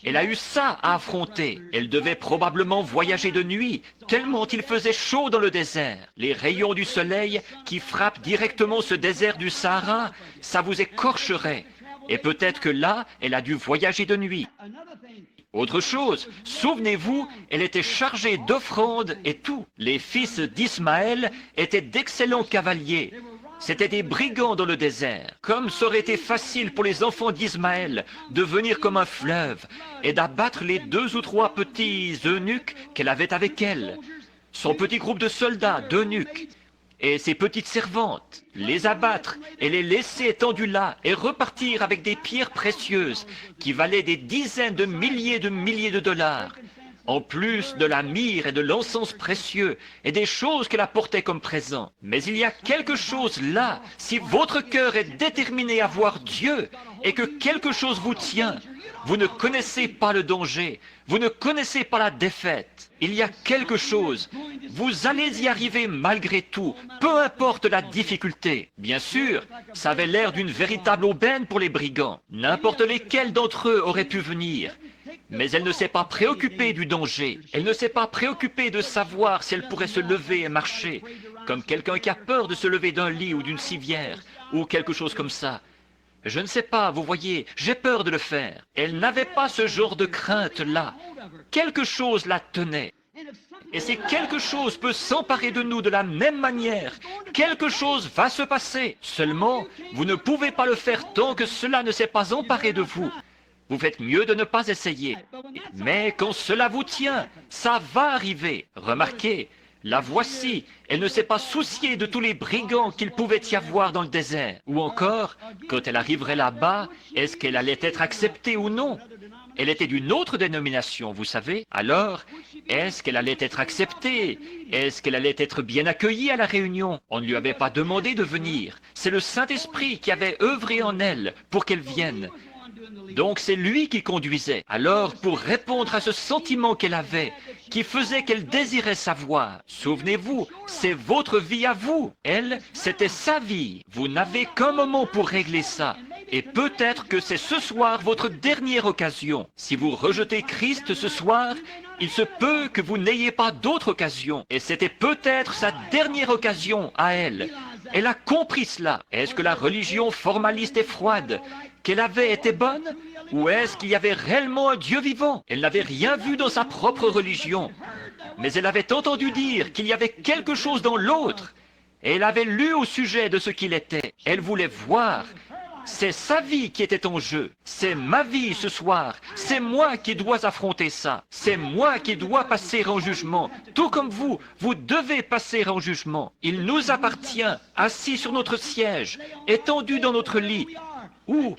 elle a eu ça à affronter. Elle devait probablement voyager de nuit, tellement il faisait chaud dans le désert. Les rayons du soleil qui frappent directement ce désert du Sahara, ça vous écorcherait. Et peut-être que là, elle a dû voyager de nuit. Autre chose, souvenez-vous, elle était chargée d'offrandes et tout. Les fils d'Ismaël étaient d'excellents cavaliers. C'étaient des brigands dans le désert. Comme ça aurait été facile pour les enfants d'Ismaël de venir comme un fleuve et d'abattre les 2 ou 3 petits eunuques qu'elle avait avec elle. Son petit groupe de soldats, d'eunuques, et ses petites servantes, les abattre et les laisser étendus là et repartir avec des pierres précieuses qui valaient des dizaines de milliers de dollars. En plus de la myrrhe et de l'encens précieux et des choses qu'elle apportait comme présent. Mais il y a quelque chose là, si votre cœur est déterminé à voir Dieu et que quelque chose vous tient, vous ne connaissez pas le danger, vous ne connaissez pas la défaite. Il y a quelque chose, vous allez y arriver malgré tout, peu importe la difficulté. Bien sûr, ça avait l'air d'une véritable aubaine pour les brigands. N'importe lesquels d'entre eux auraient pu venir. Mais elle ne s'est pas préoccupée du danger. Elle ne s'est pas préoccupée de savoir si elle pourrait se lever et marcher, comme quelqu'un qui a peur de se lever d'un lit ou d'une civière, ou quelque chose comme ça. Je ne sais pas, vous voyez, j'ai peur de le faire. Elle n'avait pas ce genre de crainte-là. Quelque chose la tenait. Et si quelque chose peut s'emparer de nous de la même manière, quelque chose va se passer. Seulement, vous ne pouvez pas le faire tant que cela ne s'est pas emparé de vous. Vous faites mieux de ne pas essayer. Mais quand cela vous tient, ça va arriver. Remarquez, la voici, elle ne s'est pas souciée de tous les brigands qu'il pouvait y avoir dans le désert. Ou encore, quand elle arriverait là-bas, est-ce qu'elle allait être acceptée ou non? Elle était d'une autre dénomination, vous savez. Alors, est-ce qu'elle allait être acceptée? Est-ce qu'elle allait être bien accueillie à la réunion? On ne lui avait pas demandé de venir. C'est le Saint-Esprit qui avait œuvré en elle pour qu'elle vienne. Donc c'est lui qui conduisait. Alors, pour répondre à ce sentiment qu'elle avait, qui faisait qu'elle désirait savoir, souvenez-vous, c'est votre vie à vous. Elle, c'était sa vie. Vous n'avez qu'un moment pour régler ça. Et peut-être que c'est ce soir votre dernière occasion. Si vous rejetez Christ ce soir, il se peut que vous n'ayez pas d'autre occasion. Et c'était peut-être sa dernière occasion à elle. Elle a compris cela. Est-ce que la religion formaliste et froide qu'elle avait été bonne? Ou est-ce qu'il y avait réellement un Dieu vivant? Elle n'avait rien vu dans sa propre religion. Mais elle avait entendu dire qu'il y avait quelque chose dans l'autre. Et elle avait lu au sujet de ce qu'il était. Elle voulait voir. C'est sa vie qui était en jeu. C'est ma vie ce soir. C'est moi qui dois affronter ça. C'est moi qui dois passer en jugement. Tout comme vous, vous devez passer en jugement. Il nous appartient, assis sur notre siège, étendus dans notre lit, où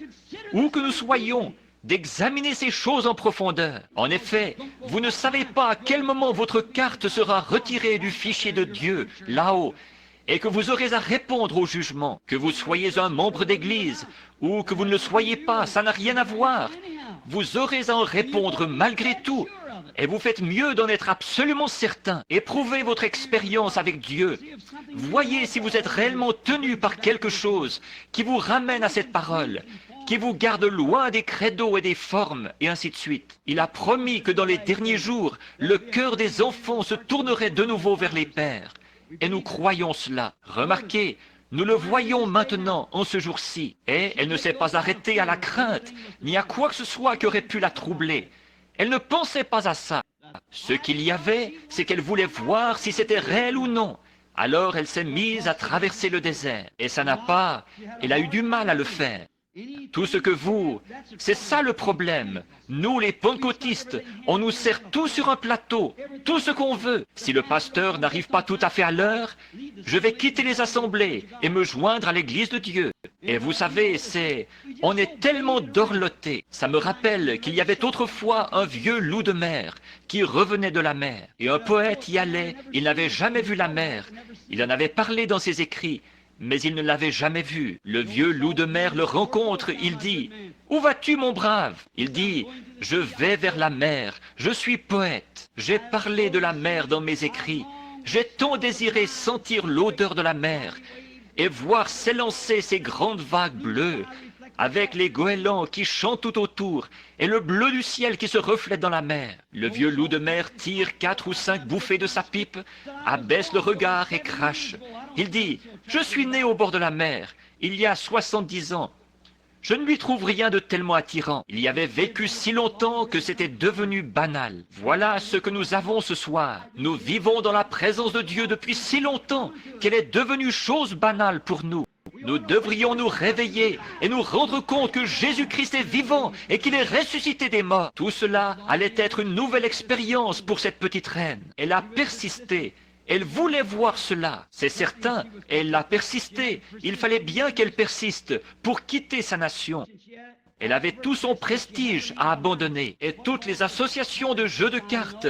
que nous soyons, d'examiner ces choses en profondeur. En effet, vous ne savez pas à quel moment votre carte sera retirée du fichier de Dieu, là-haut, et que vous aurez à répondre au jugement. Que vous soyez un membre d'église ou que vous ne le soyez pas, ça n'a rien à voir. Vous aurez à en répondre malgré tout. Et vous faites mieux d'en être absolument certain. Éprouvez votre expérience avec Dieu. Voyez si vous êtes réellement tenu par quelque chose qui vous ramène à cette parole, qui vous garde loin des credos et des formes, et ainsi de suite. Il a promis que dans les derniers jours, le cœur des enfants se tournerait de nouveau vers les pères. Et nous croyons cela. Remarquez, nous le voyons maintenant, en ce jour-ci. Et elle ne s'est pas arrêtée à la crainte, ni à quoi que ce soit qui aurait pu la troubler. Elle ne pensait pas à ça. Ce qu'il y avait, c'est qu'elle voulait voir si c'était réel ou non. Alors elle s'est mise à traverser le désert. Et ça n'a pas... Elle a eu du mal à le faire. Tout ce que vous... C'est ça le problème. Nous, les pentecôtistes, on nous sert tout sur un plateau, tout ce qu'on veut. Si le pasteur n'arrive pas tout à fait à l'heure, je vais quitter les assemblées et me joindre à l'église de Dieu. Et vous savez, on est tellement dorlotés. Ça me rappelle qu'il y avait autrefois un vieux loup de mer qui revenait de la mer. Et un poète y allait, il n'avait jamais vu la mer. Il en avait parlé dans ses écrits. Mais il ne l'avait jamais vu. Le vieux loup de mer le rencontre. Il dit, « Où vas-tu, mon brave ?» Il dit, « Je vais vers la mer. Je suis poète. J'ai parlé de la mer dans mes écrits. J'ai tant désiré sentir l'odeur de la mer et voir s'élancer ces grandes vagues bleues, avec les goélands qui chantent tout autour et le bleu du ciel qui se reflète dans la mer. » Le vieux loup de mer tire 4 ou 5 bouffées de sa pipe, abaisse le regard et crache. Il dit, « Je suis né au bord de la mer, il y a 70 ans. Je ne lui trouve rien de tellement attirant. Il y avait vécu si longtemps que c'était devenu banal. Voilà ce que nous avons ce soir. Nous vivons dans la présence de Dieu depuis si longtemps qu'elle est devenue chose banale pour nous. Nous devrions nous réveiller et nous rendre compte que Jésus-Christ est vivant et qu'il est ressuscité des morts. Tout cela allait être une nouvelle expérience pour cette petite reine. Elle a persisté. Elle voulait voir cela, c'est certain. Elle a persisté. Il fallait bien qu'elle persiste pour quitter sa nation. Elle avait tout son prestige à abandonner et toutes les associations de jeux de cartes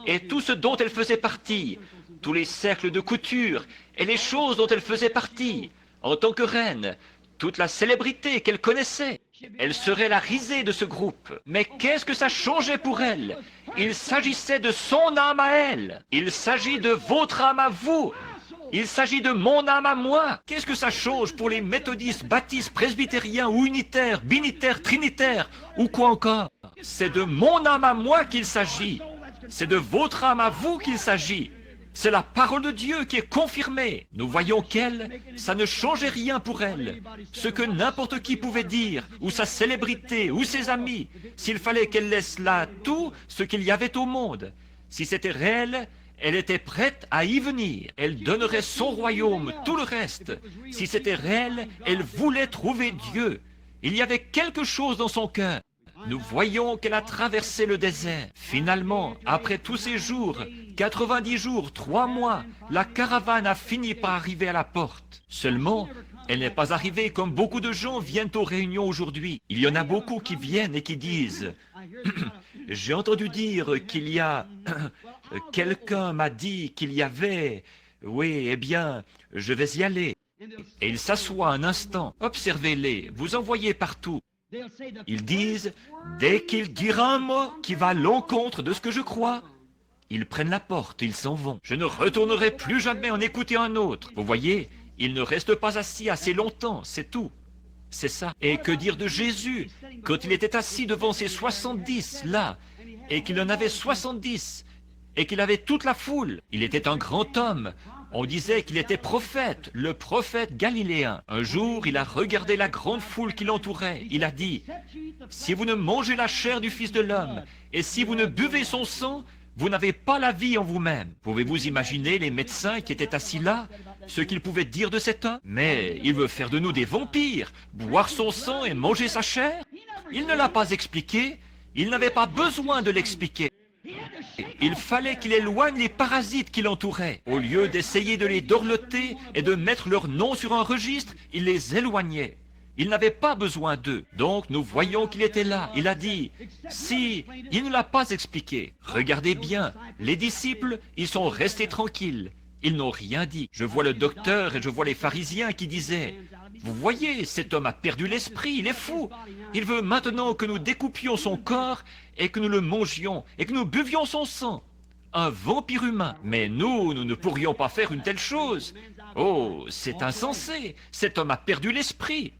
et tout ce dont elle faisait partie, tous les cercles de couture et les choses dont elle faisait partie. En tant que reine, toute la célébrité qu'elle connaissait. Elle serait la risée de ce groupe. Mais qu'est-ce que ça changeait pour elle? Il s'agissait de son âme à elle. Il s'agit de votre âme à vous. Il s'agit de mon âme à moi. Qu'est-ce que ça change pour les méthodistes, baptistes, presbytériens ou unitaires, binitaires, trinitaires ou quoi encore? C'est de mon âme à moi qu'il s'agit. C'est de votre âme à vous qu'il s'agit. C'est la parole de Dieu qui est confirmée. Nous voyons qu'elle, ça ne changeait rien pour elle. Ce que n'importe qui pouvait dire, ou sa célébrité, ou ses amis, s'il fallait qu'elle laisse là tout ce qu'il y avait au monde. Si c'était réel, elle était prête à y venir. Elle donnerait son royaume, tout le reste. Si c'était réel, elle voulait trouver Dieu. Il y avait quelque chose dans son cœur. Nous voyons qu'elle a traversé le désert. Finalement, après tous ces jours, 90 jours, 3 mois, la caravane a fini par arriver à la porte. Seulement, elle n'est pas arrivée comme beaucoup de gens viennent aux réunions aujourd'hui. Il y en a beaucoup qui viennent et qui disent « J'ai entendu dire qu'il y a... quelqu'un m'a dit qu'il y avait... Oui, eh bien, je vais y aller. » Et ils s'assoient un instant. Observez-les, vous en voyez partout. Ils disent, dès qu'il dira un mot qui va à l'encontre de ce que je crois, ils prennent la porte, ils s'en vont. Je ne retournerai plus jamais en écouter un autre. Vous voyez, ils ne restent pas assis assez longtemps, c'est tout. C'est ça. Et que dire de Jésus, quand il était assis devant ses 70, là, et qu'il en avait 70, et qu'il avait toute la foule. Il était un grand homme. On disait qu'il était prophète, le prophète galiléen. Un jour, il a regardé la grande foule qui l'entourait. Il a dit, « Si vous ne mangez la chair du Fils de l'homme, et si vous ne buvez son sang, vous n'avez pas la vie en vous-même. » Pouvez-vous imaginer les médecins qui étaient assis là, ce qu'ils pouvaient dire de cet homme? Mais il veut faire de nous des vampires, boire son sang et manger sa chair? Il ne l'a pas expliqué, il n'avait pas besoin de l'expliquer. Il fallait qu'il éloigne les parasites qui l'entouraient. Au lieu d'essayer de les dorloter et de mettre leur nom sur un registre, il les éloignait. Il n'avait pas besoin d'eux. Donc nous voyons qu'il était là. Il a dit, si, il ne l'a pas expliqué. Regardez bien, les disciples, ils sont restés tranquilles. Ils n'ont rien dit. Je vois le docteur et je vois les pharisiens qui disaient, vous voyez, cet homme a perdu l'esprit, il est fou. Il veut maintenant que nous découpions son corps et que nous le mangions et que nous buvions son sang. Un vampire humain. Mais nous ne pourrions pas faire une telle chose. Oh, c'est insensé. Cet homme a perdu l'esprit.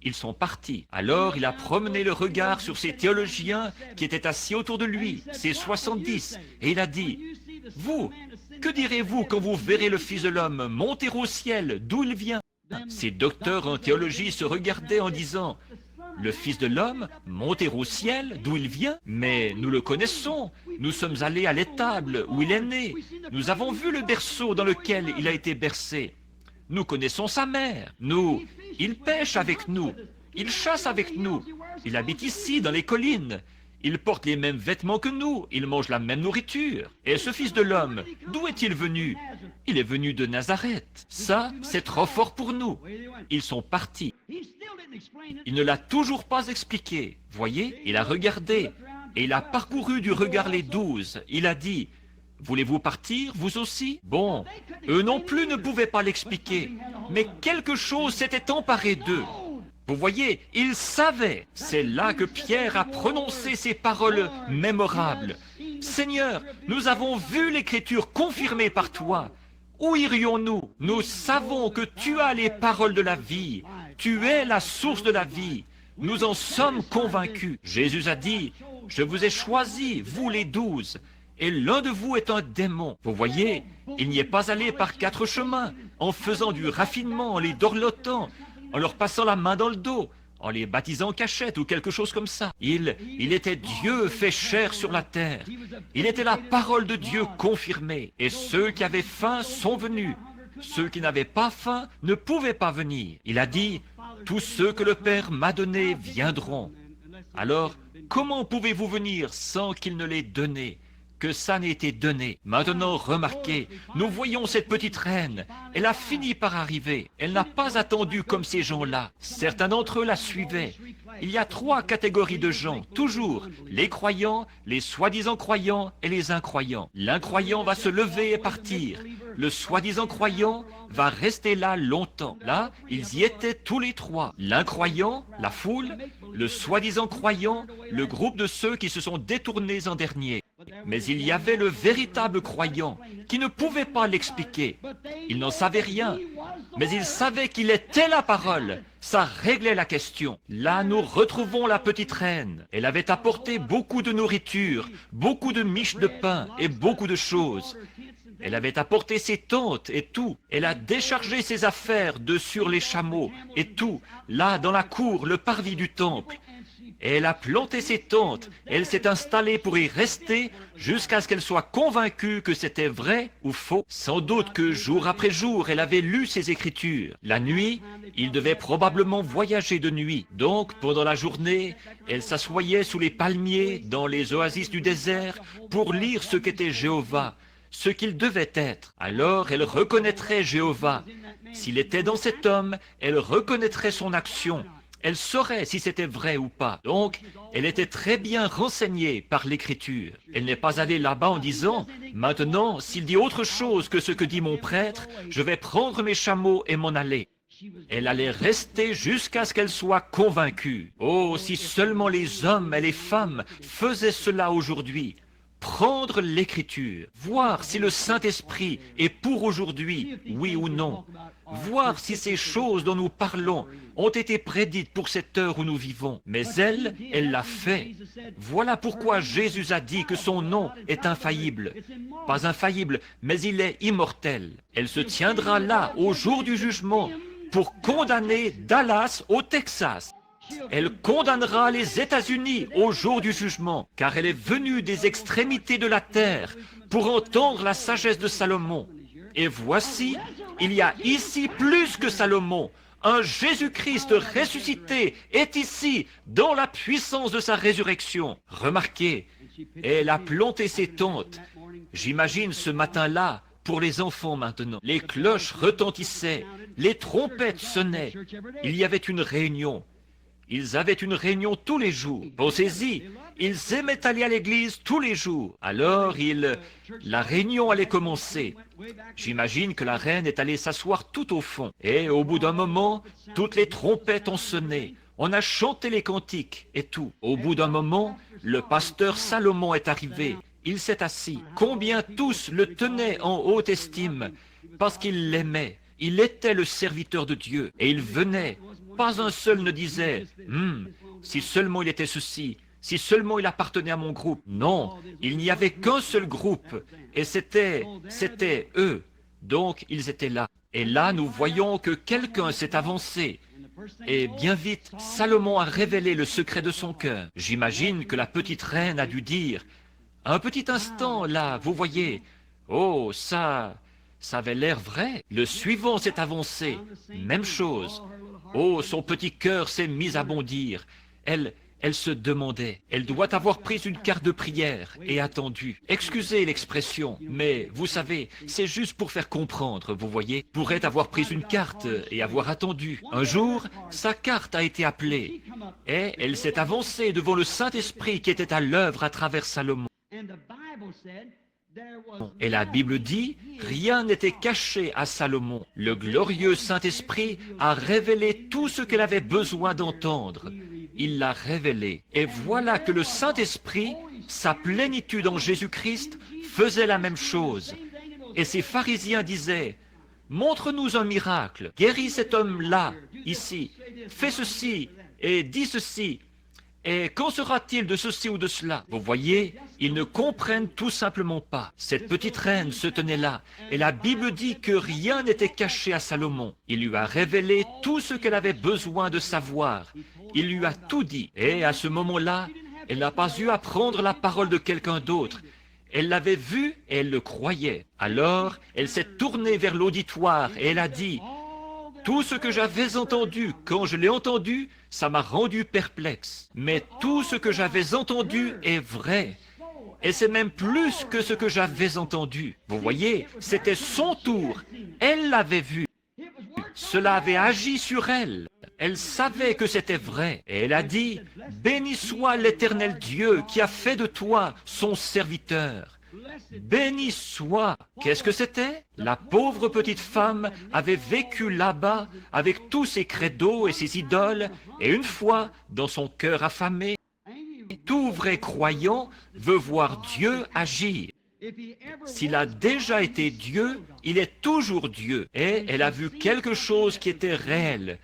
Ils sont partis. Alors il a promené le regard sur ces théologiens qui étaient assis autour de lui, ces 70, et il a dit, vous, que direz-vous quand vous verrez le Fils de l'homme monter au ciel, d'où il vient? Ces docteurs en théologie se regardaient en disant, le Fils de l'homme monter au ciel, d'où il vient? Mais nous le connaissons, nous sommes allés à l'étable où il est né, nous avons vu le berceau dans lequel il a été bercé. Nous connaissons sa mère, il pêche avec nous, il chasse avec nous, il habite ici dans les collines. Il porte les mêmes vêtements que nous, il mange la même nourriture. Et ce Fils de l'homme, d'où est-il venu? Il est venu de Nazareth. Ça, c'est trop fort pour nous. Ils sont partis. Il ne l'a toujours pas expliqué. Voyez, il a regardé, et il a parcouru du regard les 12. Il a dit, voulez-vous partir, vous aussi? Bon, eux non plus ne pouvaient pas l'expliquer, mais quelque chose s'était emparé d'eux. Vous voyez, ils savaient. C'est là que Pierre a prononcé ces paroles mémorables. « Seigneur, nous avons vu l'Écriture confirmée par toi. Où irions-nous? Nous savons que tu as les paroles de la vie. Tu es la source de la vie. Nous en sommes convaincus. » Jésus a dit, « Je vous ai choisis, vous les 12, et l'un de vous est un démon. » Vous voyez, il n'y est pas allé par 4 chemins, en faisant du raffinement, en les dorlotant, en leur passant la main dans le dos, en les baptisant en cachette ou quelque chose comme ça. Il était Dieu fait chair sur la terre. Il était la parole de Dieu confirmée. Et ceux qui avaient faim sont venus. Ceux qui n'avaient pas faim ne pouvaient pas venir. Il a dit, tous ceux que le Père m'a donnés viendront. Alors, comment pouvez-vous venir sans qu'il ne l'ait donné? Que ça n'ait été donné. Maintenant, remarquez, nous voyons cette petite reine. Elle a fini par arriver. Elle n'a pas attendu comme ces gens-là. Certains d'entre eux la suivaient. Il y a 3 catégories de gens, toujours. Les croyants, les soi-disant croyants et les incroyants. L'incroyant va se lever et partir. Le soi-disant croyant va rester là longtemps. Là, ils y étaient tous les 3. L'incroyant, la foule, le soi-disant croyant, le groupe de ceux qui se sont détournés en dernier. Mais il y avait le véritable croyant qui ne pouvait pas l'expliquer. Il n'en savait rien, mais il savait qu'il était la parole. Ça réglait la question. Là, nous retrouvons la petite reine. Elle avait apporté beaucoup de nourriture, beaucoup de miches de pain et beaucoup de choses. Elle avait apporté ses tentes et tout. Elle a déchargé ses affaires de sur les chameaux et tout, là dans la cour, le parvis du temple. Et elle a planté ses tentes. Elle s'est installée pour y rester jusqu'à ce qu'elle soit convaincue que c'était vrai ou faux. Sans doute que jour après jour, elle avait lu ses écritures. La nuit, il devait probablement voyager de nuit. Donc, pendant la journée, elle s'assoyait sous les palmiers dans les oasis du désert pour lire ce qu'était Jéhovah, ce qu'il devait être. Alors elle reconnaîtrait Jéhovah. S'il était dans cet homme, elle reconnaîtrait son action. Elle saurait si c'était vrai ou pas. Donc, elle était très bien renseignée par l'Écriture. Elle n'est pas allée là-bas en disant « Maintenant, s'il dit autre chose que ce que dit mon prêtre, je vais prendre mes chameaux et m'en aller. » Elle allait rester jusqu'à ce qu'elle soit convaincue. Oh, si seulement les hommes et les femmes faisaient cela aujourd'hui. Prendre l'Écriture, voir si le Saint-Esprit est pour aujourd'hui, oui ou non. Voir si ces choses dont nous parlons ont été prédites pour cette heure où nous vivons. Mais elle l'a fait. Voilà pourquoi Jésus a dit que son nom est infaillible. Pas infaillible, mais il est immortel. Elle se tiendra là, au jour du jugement, pour condamner Dallas au Texas. Elle condamnera les États-Unis au jour du jugement, car elle est venue des extrémités de la terre pour entendre la sagesse de Salomon. Et voici, il y a ici plus que Salomon. Un Jésus-Christ ressuscité est ici, dans la puissance de sa résurrection. Remarquez, elle a planté ses tentes. J'imagine ce matin-là, pour les enfants maintenant. Les cloches retentissaient, les trompettes sonnaient. Il y avait une réunion. Ils avaient une réunion tous les jours. Pensez-y, ils aimaient aller à l'église tous les jours. Alors, la réunion allait commencer. J'imagine que la reine est allée s'asseoir tout au fond. Et au bout d'un moment, toutes les trompettes ont sonné. On a chanté les cantiques et tout. Au bout d'un moment, le pasteur Salomon est arrivé. Il s'est assis. Combien tous le tenaient en haute estime, parce qu'ils l'aimaient. Il était le serviteur de Dieu. Et il venait. Pas un seul ne disait « si seulement il était ceci, si seulement il appartenait à mon groupe ». Non, il n'y avait qu'un seul groupe, et c'était eux. Donc, ils étaient là. Et là, nous voyons que quelqu'un s'est avancé. Et bien vite, Salomon a révélé le secret de son cœur. J'imagine que la petite reine a dû dire « un petit instant, là, vous voyez, oh, ça avait l'air vrai. » Le suivant s'est avancé. Même chose. Oh, son petit cœur s'est mis à bondir. Elle se demandait. Elle doit avoir pris une carte de prière et attendu. Excusez l'expression, mais vous savez, c'est juste pour faire comprendre, vous voyez. Pourrait avoir pris une carte et avoir attendu. Un jour, sa carte a été appelée. Et elle s'est avancée devant le Saint-Esprit qui était à l'œuvre à travers Salomon. Et la Bible dit, rien n'était caché à Salomon. Le glorieux Saint-Esprit a révélé tout ce qu'elle avait besoin d'entendre. Il l'a révélé. Et voilà que le Saint-Esprit, sa plénitude en Jésus-Christ, faisait la même chose. Et ces pharisiens disaient, « Montre-nous un miracle, guéris cet homme-là, ici, fais ceci et dis ceci. » Et qu'en sera-t-il de ceci ou de cela? Vous voyez, ils ne comprennent tout simplement pas. Cette petite reine se tenait là, et la Bible dit que rien n'était caché à Salomon. Il lui a révélé tout ce qu'elle avait besoin de savoir. Il lui a tout dit. Et à ce moment-là, elle n'a pas eu à prendre la parole de quelqu'un d'autre. Elle l'avait vu et elle le croyait. Alors, elle s'est tournée vers l'auditoire et elle a dit, « Tout ce que j'avais entendu, quand je l'ai entendu, ça m'a rendu perplexe. Mais tout ce que j'avais entendu est vrai. Et c'est même plus que ce que j'avais entendu. » Vous voyez, c'était son tour. Elle l'avait vu. Cela avait agi sur elle. Elle savait que c'était vrai. Et elle a dit, « Béni soit l'Éternel Dieu qui a fait de toi son serviteur. » Béni soit. Qu'est-ce que c'était? La pauvre petite femme avait vécu là-bas avec tous ses credos et ses idoles, et une fois, dans son cœur affamé, tout vrai croyant veut voir Dieu agir. S'il a déjà été Dieu, il est toujours Dieu. Et elle a vu quelque chose qui était réel,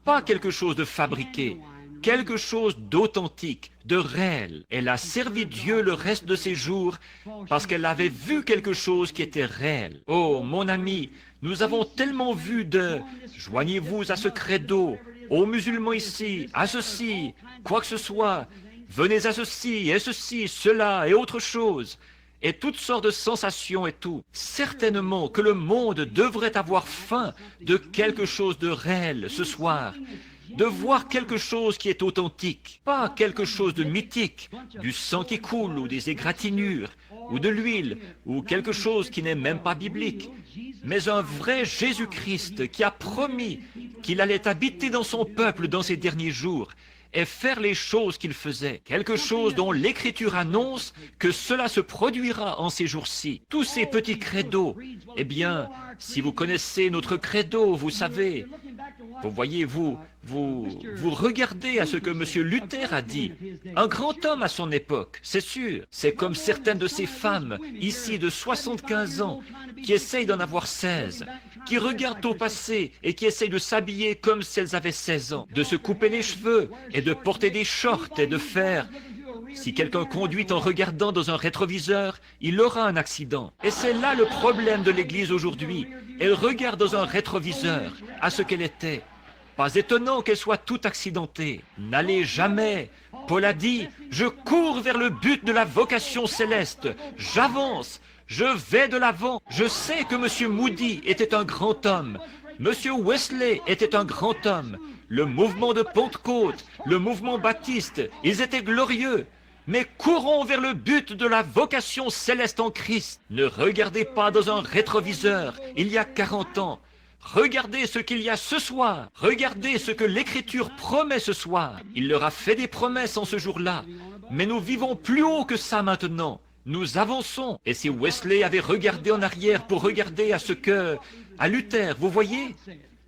pas quelque chose de fabriqué, quelque chose d'authentique, de réel. Elle a servi Dieu le reste de ses jours parce qu'elle avait vu quelque chose qui était réel. Oh, mon ami, nous avons tellement vu de « joignez-vous à ce credo », aux musulmans ici, à ceci, quoi que ce soit, venez à ceci, et ceci, cela, et autre chose, et toutes sortes de sensations et tout. Certainement que le monde devrait avoir faim de quelque chose de réel ce soir, de voir quelque chose qui est authentique, pas quelque chose de mythique, du sang qui coule ou des égratignures, ou de l'huile, ou quelque chose qui n'est même pas biblique, mais un vrai Jésus-Christ qui a promis qu'il allait habiter dans son peuple dans ces derniers jours et faire les choses qu'il faisait, quelque chose dont l'Écriture annonce que cela se produira en ces jours-ci. Tous ces petits credos, eh bien, si vous connaissez notre credo, vous savez, vous voyez, vous regardez à ce que M. Luther a dit, un grand homme à son époque, c'est sûr. C'est comme certaines de ces femmes, ici de 75 ans, qui essayent d'en avoir 16, qui regardent au passé et qui essayent de s'habiller comme si elles avaient 16 ans, de se couper les cheveux et de porter des shorts et de faire... Si quelqu'un conduit en regardant dans un rétroviseur, il aura un accident. Et c'est là le problème de l'Église aujourd'hui. Elle regarde dans un rétroviseur à ce qu'elle était. Pas étonnant qu'elle soit toute accidentée. N'allez jamais. Paul a dit, je cours vers le but de la vocation céleste. J'avance. Je vais de l'avant. Je sais que M. Moody était un grand homme. M. Wesley était un grand homme. Le mouvement de Pentecôte, le mouvement baptiste, ils étaient glorieux. Mais courons vers le but de la vocation céleste en Christ. Ne regardez pas dans un rétroviseur, il y a 40 ans. Regardez ce qu'il y a ce soir. Regardez ce que l'Écriture promet ce soir. Il leur a fait des promesses en ce jour-là. Mais nous vivons plus haut que ça maintenant. Nous avançons. Et si Wesley avait regardé en arrière pour regarder à Luther, vous voyez?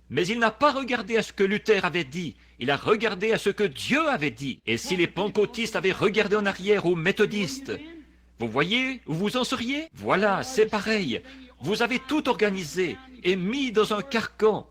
Mais il n'a pas regardé à ce que Luther avait dit. Il a regardé à ce que Dieu avait dit. Et si les pentecôtistes avaient regardé en arrière aux méthodistes, vous voyez où vous en seriez? Voilà, c'est pareil. Vous avez tout organisé et mis dans un carcan.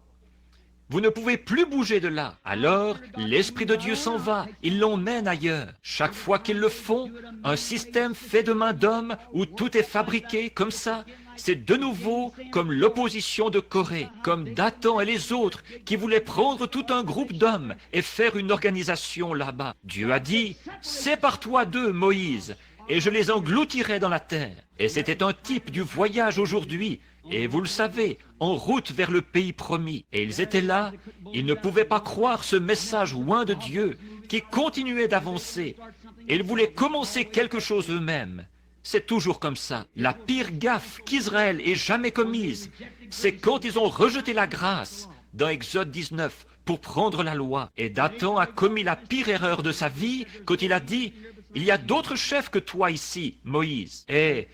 Vous ne pouvez plus bouger de là. Alors, l'Esprit de Dieu s'en va. Il l'emmène ailleurs. Chaque fois qu'ils le font, un système fait de main d'homme où tout est fabriqué comme ça, c'est de nouveau comme l'opposition de Corée, comme Dathan et les autres qui voulaient prendre tout un groupe d'hommes et faire une organisation là-bas. Dieu a dit, sépare-toi d'eux, Moïse, et je les engloutirai dans la terre. Et c'était un type du voyage aujourd'hui. Et vous le savez, en route vers le pays promis. Et ils étaient là, ils ne pouvaient pas croire ce message loin de Dieu qui continuait d'avancer. Et ils voulaient commencer quelque chose eux-mêmes. C'est toujours comme ça. La pire gaffe qu'Israël ait jamais commise, c'est quand ils ont rejeté la grâce dans Exode 19 pour prendre la loi. Et Dathan a commis la pire erreur de sa vie quand il a dit « Il y a d'autres chefs que toi ici, Moïse. » Et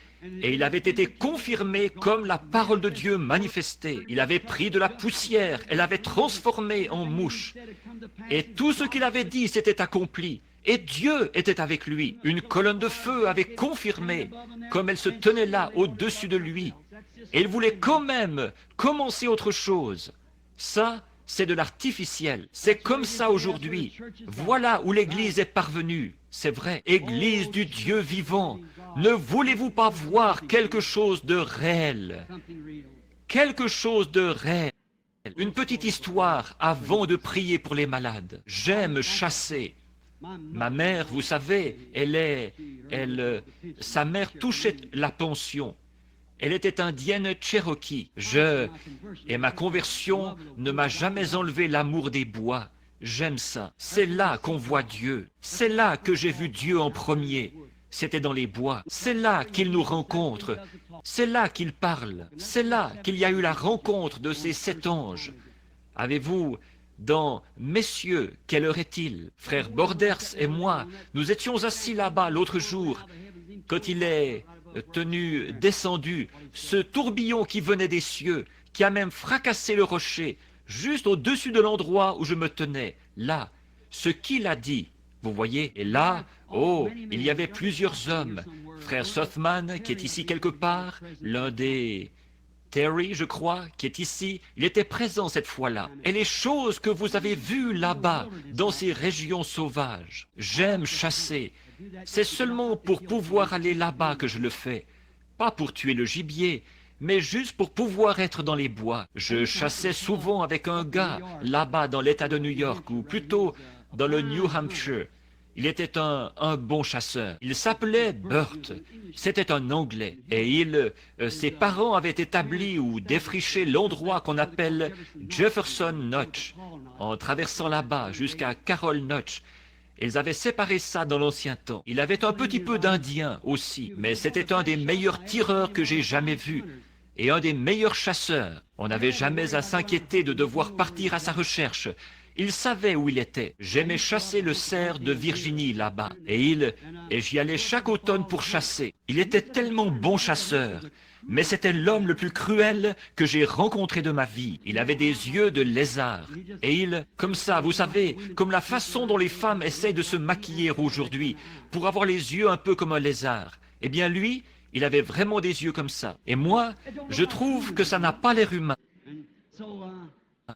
il avait été confirmé comme la parole de Dieu manifestée. Il avait pris de la poussière et l'avait transformée en mouche. Et tout ce qu'il avait dit s'était accompli. Et Dieu était avec lui. Une colonne de feu avait confirmé comme elle se tenait là au-dessus de lui. Et il voulait quand même commencer autre chose. Ça, c'est de l'artificiel. C'est comme ça aujourd'hui. Voilà où l'Église est parvenue. C'est vrai. Église du Dieu vivant. Ne voulez-vous pas voir quelque chose de réel? Quelque chose de réel. Une petite histoire avant de prier pour les malades. J'aime chasser. Ma mère, vous savez, sa mère touchait la pension. Elle était indienne Cherokee. Et ma conversion ne m'a jamais enlevé l'amour des bois. J'aime ça. C'est là qu'on voit Dieu. C'est là que j'ai vu Dieu en premier. C'était dans les bois. C'est là qu'il nous rencontre. C'est là qu'il parle. C'est là qu'il y a eu la rencontre de ces 7 anges. Avez-vous, dans Messieurs, quelle heure est-il? Frère Borders et moi, nous étions assis là-bas l'autre jour, quand il est descendu, ce tourbillon qui venait des cieux, qui a même fracassé le rocher, juste au-dessus de l'endroit où je me tenais, là, ce qu'il a dit, vous voyez, et là, oh, il y avait plusieurs hommes, frère Sothman, qui est ici quelque part, l'un des Terry, je crois, qui est ici, il était présent cette fois-là. Et les choses que vous avez vues là-bas, dans ces régions sauvages, j'aime chasser. C'est seulement pour pouvoir aller là-bas que je le fais. Pas pour tuer le gibier, mais juste pour pouvoir être dans les bois. Je chassais souvent avec un gars, là-bas dans l'État de New York, ou plutôt dans le New Hampshire. Il était un bon chasseur. Il s'appelait Burt. C'était un Anglais. Et ses parents avaient établi ou défriché l'endroit qu'on appelle Jefferson Notch, en traversant là-bas jusqu'à Carroll Notch. Ils avaient séparé ça dans l'ancien temps. Il avait un petit peu d'Indien aussi, mais c'était un des meilleurs tireurs que j'ai jamais vus et un des meilleurs chasseurs. On n'avait jamais à s'inquiéter de devoir partir à sa recherche. Il savait où il était. J'aimais chasser le cerf de Virginie là-bas. Et j'y allais chaque automne pour chasser. Il était tellement bon chasseur. Mais c'était l'homme le plus cruel que j'ai rencontré de ma vie. Il avait des yeux de lézard. Et comme ça, vous savez, comme la façon dont les femmes essayent de se maquiller aujourd'hui, pour avoir les yeux un peu comme un lézard. Eh bien lui, il avait vraiment des yeux comme ça. Et moi, je trouve que ça n'a pas l'air humain.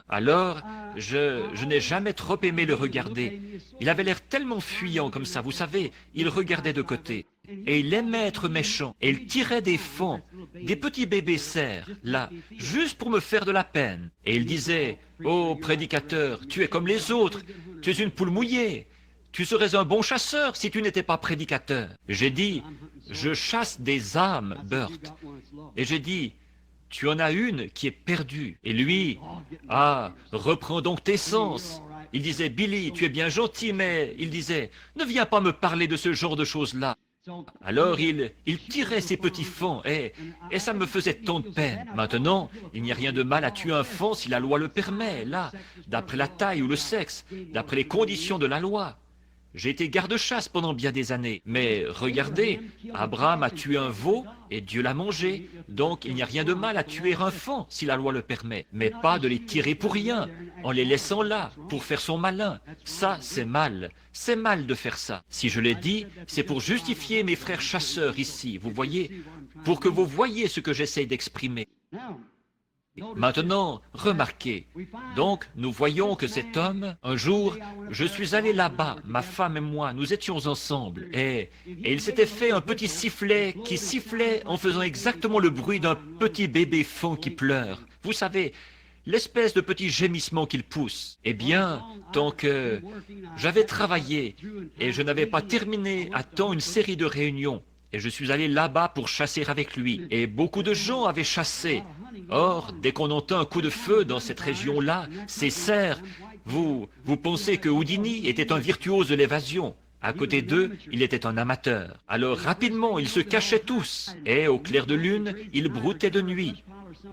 Alors, je n'ai jamais trop aimé le regarder. Il avait l'air tellement fuyant comme ça, vous savez, il regardait de côté. Et il aimait être méchant. Et il tirait des faons, des petits bébés cerfs, là, juste pour me faire de la peine. Et il disait, « Oh, prédicateur, tu es comme les autres, tu es une poule mouillée. Tu serais un bon chasseur si tu n'étais pas prédicateur. » J'ai dit, « Je chasse des âmes, Burt. » Et j'ai dit, « Tu en as une qui est perdue. » Et lui, « Ah, reprends donc tes sens. » Il disait, « Billy, tu es bien gentil, mais... » Il disait, « Ne viens pas me parler de ce genre de choses-là. » Alors il tirait ses petits faons et ça me faisait tant de peine. Maintenant, il n'y a rien de mal à tuer un faon si la loi le permet, là, d'après la taille ou le sexe, d'après les conditions de la loi. J'ai été garde-chasse pendant bien des années, mais regardez, Abraham a tué un veau et Dieu l'a mangé. Donc il n'y a rien de mal à tuer un faon si la loi le permet, mais pas de les tirer pour rien, en les laissant là, pour faire son malin. Ça, c'est mal. C'est mal de faire ça. Si je l'ai dit, c'est pour justifier mes frères chasseurs ici, vous voyez, pour que vous voyez ce que j'essaie d'exprimer. Maintenant, remarquez, donc nous voyons que cet homme, un jour, je suis allé là-bas, ma femme et moi, nous étions ensemble, et il s'était fait un petit sifflet qui sifflait en faisant exactement le bruit d'un petit bébé faon qui pleure. Vous savez, l'espèce de petit gémissement qu'il pousse. Eh bien, tant que j'avais travaillé et je n'avais pas terminé à temps une série de réunions, et je suis allé là-bas pour chasser avec lui. Et beaucoup de gens avaient chassé. Or, dès qu'on entend un coup de feu dans cette région-là, ces cerfs, vous pensez que Houdini était un virtuose de l'évasion. À côté d'eux, il était un amateur. Alors rapidement, ils se cachaient tous. Et au clair de lune, ils broutaient de nuit.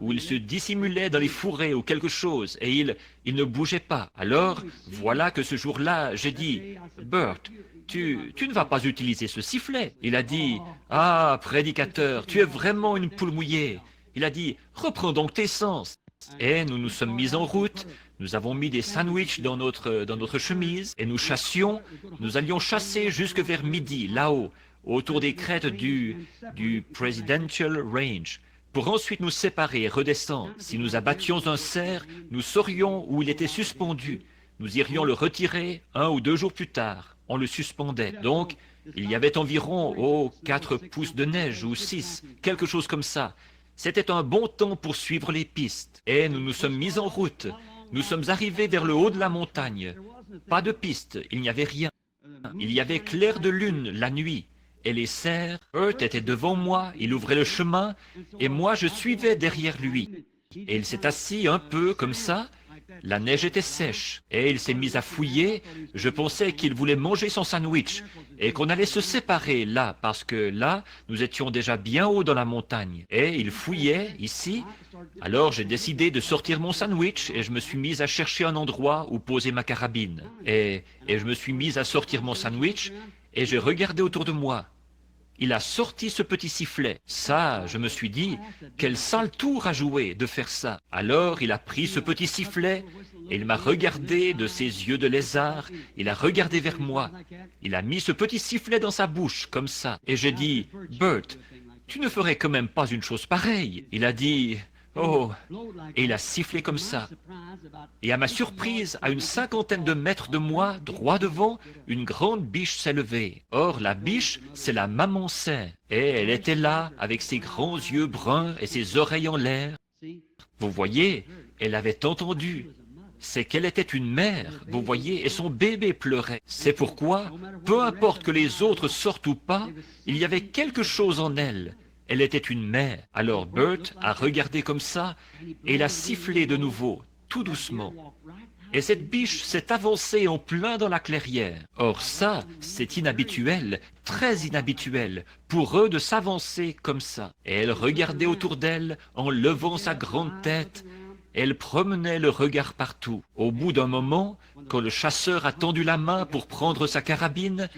Ou ils se dissimulaient dans les fourrés ou quelque chose. Et ils ne bougeaient pas. Alors, voilà que ce jour-là, j'ai dit, « Burt, tu ne vas pas utiliser ce sifflet. » Il a dit, « Ah, prédicateur, tu es vraiment une poule mouillée. » Il a dit, « Reprends donc tes sens. » Et nous nous sommes mis en route. Nous avons mis des sandwichs dans notre chemise et nous chassions. Nous allions chasser jusque vers midi, là-haut, autour des crêtes du Presidential Range, pour ensuite nous séparer et redescendre. Si nous abattions un cerf, nous saurions où il était suspendu. Nous irions le retirer 1 ou 2 jours plus tard. On le suspendait. Donc, il y avait environ 4 pouces de neige ou 6, quelque chose comme ça. C'était un bon temps pour suivre les pistes. Et nous nous sommes mis en route. Nous sommes arrivés vers le haut de la montagne. Pas de piste, il n'y avait rien. Il y avait clair de lune la nuit. Et les cerfs, Burt était devant moi, il ouvrait le chemin, et moi je suivais derrière lui. Et il s'est assis un peu comme ça. La neige était sèche, et il s'est mis à fouiller. Je pensais qu'il voulait manger son sandwich, et qu'on allait se séparer là, parce que là, nous étions déjà bien haut dans la montagne. Et il fouillait, ici. Alors j'ai décidé de sortir mon sandwich, et je me suis mis à chercher un endroit où poser ma carabine. Et je me suis mis à sortir mon sandwich, et j'ai regardé autour de moi. Il a sorti ce petit sifflet. Ça, je me suis dit, quel sale tour à jouer de faire ça. Alors il a pris ce petit sifflet et il m'a regardé de ses yeux de lézard. Il a regardé vers moi. Il a mis ce petit sifflet dans sa bouche, comme ça. Et j'ai dit, Burt, tu ne ferais quand même pas une chose pareille. Il a dit, Oh, et il a sifflé comme ça. Et à ma surprise, à une cinquantaine de mètres de moi, droit devant, une grande biche s'est levée. Or, la biche, c'est la maman cerf. Et elle était là, avec ses grands yeux bruns et ses oreilles en l'air. Vous voyez, elle avait entendu. C'est qu'elle était une mère, vous voyez, et son bébé pleurait. C'est pourquoi, peu importe que les autres sortent ou pas, il y avait quelque chose en elle. Elle était une mère. Alors Bert a regardé comme ça, et il a sifflé de nouveau, tout doucement. Et cette biche s'est avancée en plein dans la clairière. Or ça, c'est inhabituel, très inhabituel, pour eux de s'avancer comme ça. Et elle regardait autour d'elle, en levant sa grande tête. Elle promenait le regard partout. Au bout d'un moment, quand le chasseur a tendu la main pour prendre sa carabine,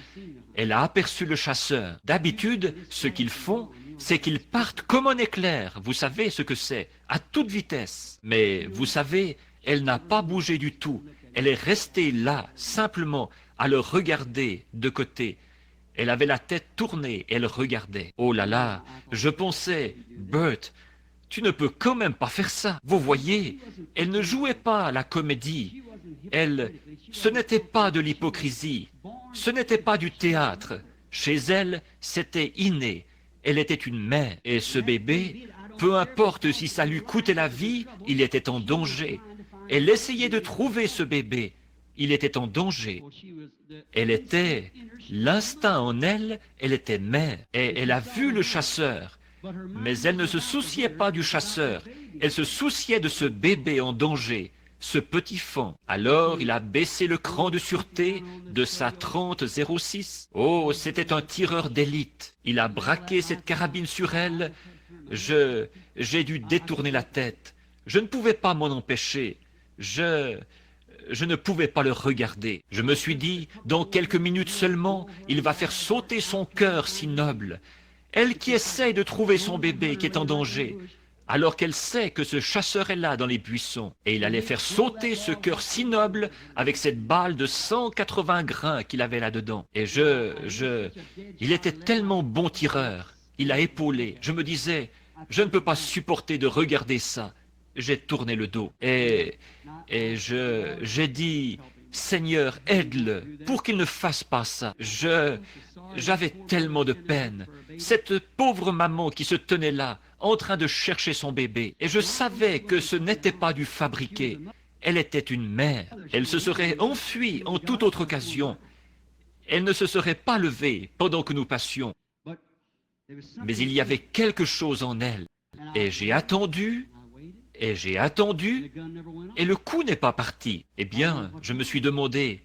elle a aperçu le chasseur. D'habitude, ce qu'ils font, c'est qu'ils partent comme un éclair. Vous savez ce que c'est, à toute vitesse. Mais vous savez, elle n'a pas bougé du tout. Elle est restée là, simplement, à le regarder de côté. Elle avait la tête tournée, elle regardait. Oh là là, je pensais, Bert, tu ne peux quand même pas faire ça. Vous voyez, elle ne jouait pas à la comédie. Ce n'était pas de l'hypocrisie. Ce n'était pas du théâtre. Chez elle, c'était inné. Elle était une mère. Et ce bébé, peu importe si ça lui coûtait la vie, il était en danger. Elle essayait de trouver ce bébé. Il était en danger. Elle était, l'instinct en elle, elle était mère. Et elle a vu le chasseur. Mais elle ne se souciait pas du chasseur. Elle se souciait de ce bébé en danger, ce petit fan. Alors il a baissé le cran de sûreté de sa 30-06. Oh, c'était un tireur d'élite. Il a braqué cette carabine sur elle. J'ai dû détourner la tête. Je ne pouvais pas m'en empêcher. Je ne pouvais pas le regarder. Je me suis dit, dans quelques minutes seulement, il va faire sauter son cœur si noble. Elle qui essaye de trouver son bébé qui est en danger, alors qu'elle sait que ce chasseur est là dans les buissons, et il allait faire sauter ce cœur si noble avec cette balle de 180 grains qu'il avait là-dedans. Et il était tellement bon tireur. Il a épaulé. Je me disais, je ne peux pas supporter de regarder ça. J'ai tourné le dos. Et j'ai dit, Seigneur, aide-le pour qu'il ne fasse pas ça. J'avais tellement de peine. Cette pauvre maman qui se tenait là, en train de chercher son bébé. Et je savais que ce n'était pas du fabriqué. Elle était une mère. Elle se serait enfuie en toute autre occasion. Elle ne se serait pas levée pendant que nous passions. Mais il y avait quelque chose en elle. Et j'ai attendu, et j'ai attendu, et le coup n'est pas parti. Eh bien, je me suis demandé,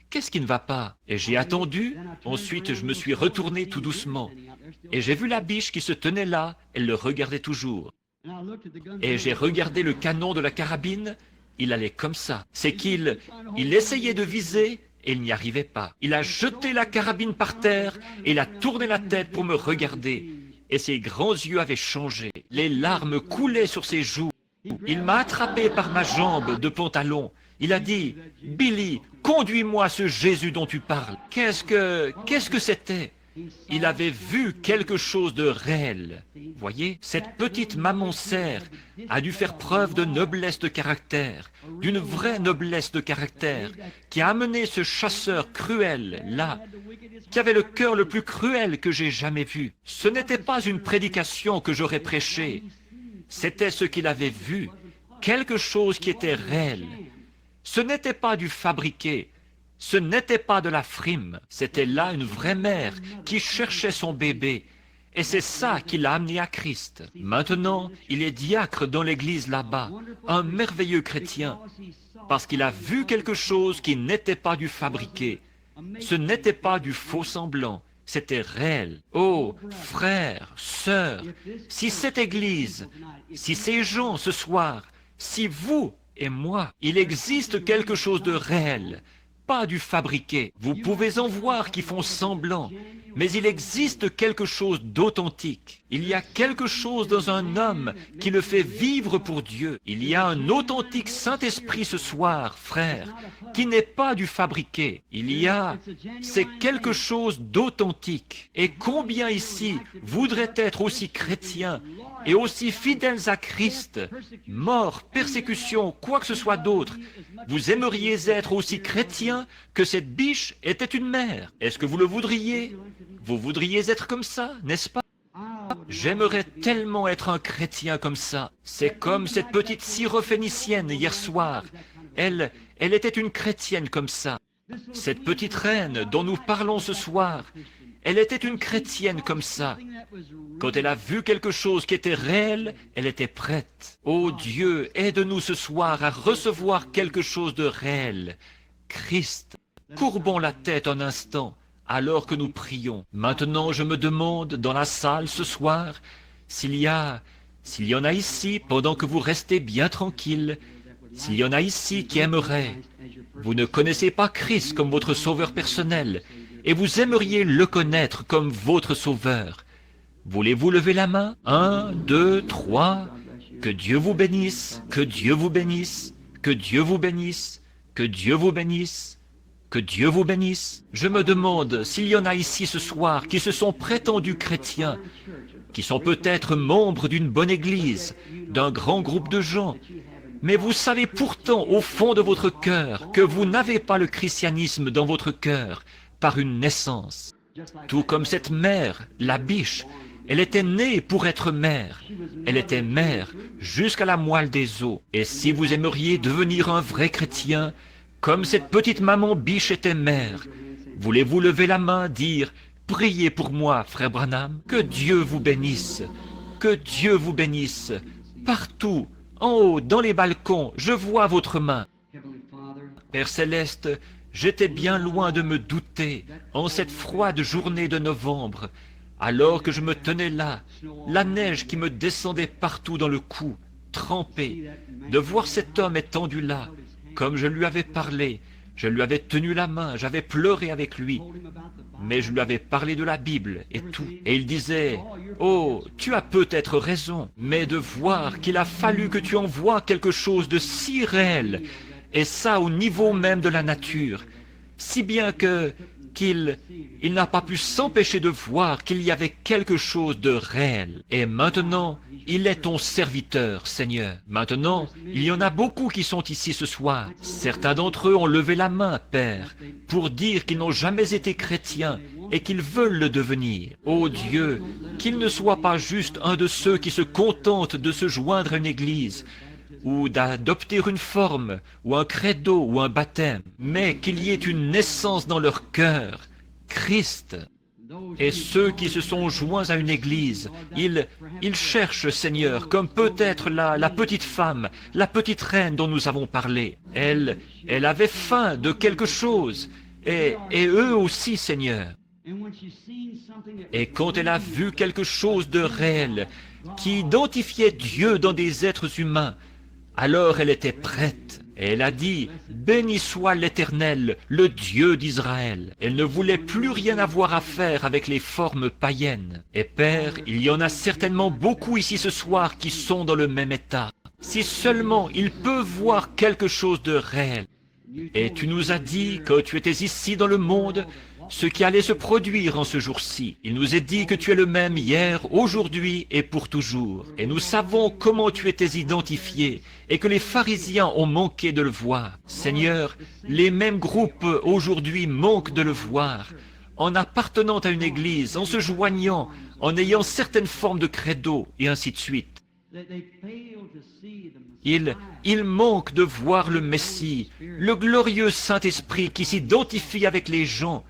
qu'est-ce qui ne va pas? Et j'ai attendu, ensuite je me suis retourné tout doucement. Et j'ai vu la biche qui se tenait là, elle le regardait toujours. Et j'ai regardé le canon de la carabine, il allait comme ça. C'est qu'il essayait de viser, et il n'y arrivait pas. Il a jeté la carabine par terre, et il a tourné la tête pour me regarder. Et ses grands yeux avaient changé. Les larmes coulaient sur ses joues. Il m'a attrapé par ma jambe de pantalon. Il a dit, « Billy, conduis-moi ce Jésus dont tu parles. » Qu'est-ce que c'était? Il avait vu quelque chose de réel. Voyez, cette petite maman cerf a dû faire preuve de noblesse de caractère, d'une vraie noblesse de caractère, qui a amené ce chasseur cruel, là, qui avait le cœur le plus cruel que j'ai jamais vu. Ce n'était pas une prédication que j'aurais prêchée, c'était ce qu'il avait vu, quelque chose qui était réel. Ce n'était pas du fabriqué, ce n'était pas de la frime, c'était là une vraie mère qui cherchait son bébé. Et c'est ça qui l'a amené à Christ. Maintenant, il est diacre dans l'église là-bas, un merveilleux chrétien, parce qu'il a vu quelque chose qui n'était pas du fabriqué. Ce n'était pas du faux semblant, c'était réel. Oh, frères, sœurs, si cette église, si ces gens ce soir, si vous et moi, il existe quelque chose de réel, pas du fabriqué. Vous pouvez en voir qui font semblant, mais il existe quelque chose d'authentique. Il y a quelque chose dans un homme qui le fait vivre pour Dieu. Il y a un authentique Saint-Esprit ce soir, frère, qui n'est pas du fabriqué. C'est quelque chose d'authentique. Et combien ici voudraient être aussi chrétiens et aussi fidèles à Christ, mort, persécution, quoi que ce soit d'autre, vous aimeriez être aussi chrétien que cette biche était une mère. Est-ce que vous le voudriez? Vous voudriez être comme ça, n'est-ce pas? J'aimerais tellement être un chrétien comme ça. C'est comme cette petite syrophénicienne hier soir. Elle était une chrétienne comme ça. Cette petite reine dont nous parlons ce soir, elle était une chrétienne comme ça. Quand elle a vu quelque chose qui était réel, elle était prête. Oh Dieu, aide-nous ce soir à recevoir quelque chose de réel. Christ, courbons la tête un instant alors que nous prions. Maintenant, je me demande dans la salle ce soir s'il y en a ici pendant que vous restez bien tranquille, s'il y en a ici qui aimeraient. Vous ne connaissez pas Christ comme votre sauveur personnel et vous aimeriez le connaître comme votre sauveur. Voulez-vous lever la main? 1, 2, 3. Que Dieu vous bénisse, que Dieu vous bénisse, que Dieu vous bénisse, que Dieu vous bénisse. Que Dieu vous bénisse. Je me demande s'il y en a ici ce soir qui se sont prétendus chrétiens, qui sont peut-être membres d'une bonne église, d'un grand groupe de gens, mais vous savez pourtant au fond de votre cœur que vous n'avez pas le christianisme dans votre cœur par une naissance. Tout comme cette mère, la biche, elle était née pour être mère. Elle était mère jusqu'à la moelle des os. Et si vous aimeriez devenir un vrai chrétien, comme cette petite maman biche était mère, voulez-vous lever la main, dire « Priez pour moi, frère Branham, que Dieu vous bénisse, que Dieu vous bénisse. Partout, en haut, dans les balcons, je vois votre main. » Père Céleste, j'étais bien loin de me douter, en cette froide journée de novembre, alors que je me tenais là, la neige qui me descendait partout dans le cou, trempé, de voir cet homme étendu là, comme je lui avais parlé, je lui avais tenu la main, j'avais pleuré avec lui, mais je lui avais parlé de la Bible et tout. Et il disait, « Oh, tu as peut-être raison, mais de voir qu'il a fallu que tu envoies quelque chose de si réel, et ça au niveau même de la nature, si bien qu'il n'a pas pu s'empêcher de voir qu'il y avait quelque chose de réel. Et maintenant, il est ton serviteur, Seigneur. Maintenant, il y en a beaucoup qui sont ici ce soir. Certains d'entre eux ont levé la main, Père, pour dire qu'ils n'ont jamais été chrétiens et qu'ils veulent le devenir. Ô Dieu, qu'ils ne soient pas juste un de ceux qui se contentent de se joindre à une église, ou d'adopter une forme, ou un credo, ou un baptême, mais qu'il y ait une naissance dans leur cœur, Christ. Et ceux qui se sont joints à une église, ils cherchent, Seigneur, comme peut-être la petite femme, la petite reine dont nous avons parlé. Elle avait faim de quelque chose, et eux aussi, Seigneur. Et quand elle a vu quelque chose de réel, qui identifiait Dieu dans des êtres humains, alors elle était prête, et elle a dit, « Béni soit l'Éternel, le Dieu d'Israël. » Elle ne voulait plus rien avoir à faire avec les formes païennes. Et Père, il y en a certainement beaucoup ici ce soir qui sont dans le même état. Si seulement ils peuvent voir quelque chose de réel. Et tu nous as dit, quand tu étais ici dans le monde, ce qui allait se produire en ce jour-ci. Il nous est dit que tu es le même hier, aujourd'hui et pour toujours. Et nous savons comment tu étais identifié et que les pharisiens ont manqué de le voir. Seigneur, les mêmes groupes aujourd'hui manquent de le voir. En appartenant à une église, en se joignant, en ayant certaines formes de credo et ainsi de suite. Il manque de voir le Messie, le glorieux Saint-Esprit qui s'identifie avec les gens,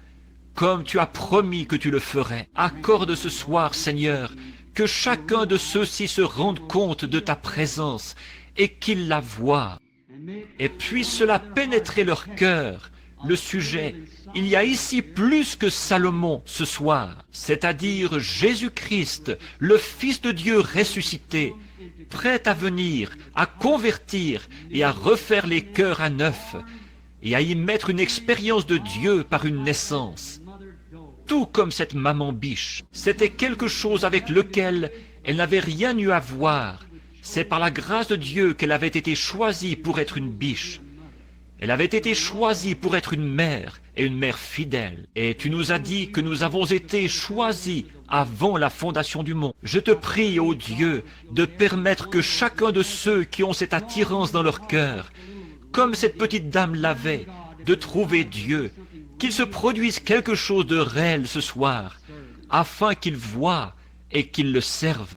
comme tu as promis que tu le ferais. Accorde ce soir, Seigneur, que chacun de ceux-ci se rende compte de ta présence et qu'il la voie. Et puisse cela pénétrer leur cœur. Le sujet, il y a ici plus que Salomon ce soir, c'est-à-dire Jésus-Christ, le Fils de Dieu ressuscité, prêt à venir, à convertir et à refaire les cœurs à neuf, et à y mettre une expérience de Dieu par une naissance. tout comme cette maman biche. C'était quelque chose avec lequel elle n'avait rien eu à voir. C'est par la grâce de Dieu qu'elle avait été choisie pour être une biche. Elle avait été choisie pour être une mère, et une mère fidèle. Et tu nous as dit que nous avons été choisis avant la fondation du monde. Je te prie, ô Dieu, de permettre que chacun de ceux qui ont cette attirance dans leur cœur, comme cette petite dame l'avait, de trouver Dieu, qu'il se produise quelque chose de réel ce soir, afin qu'ils voient et qu'ils le servent.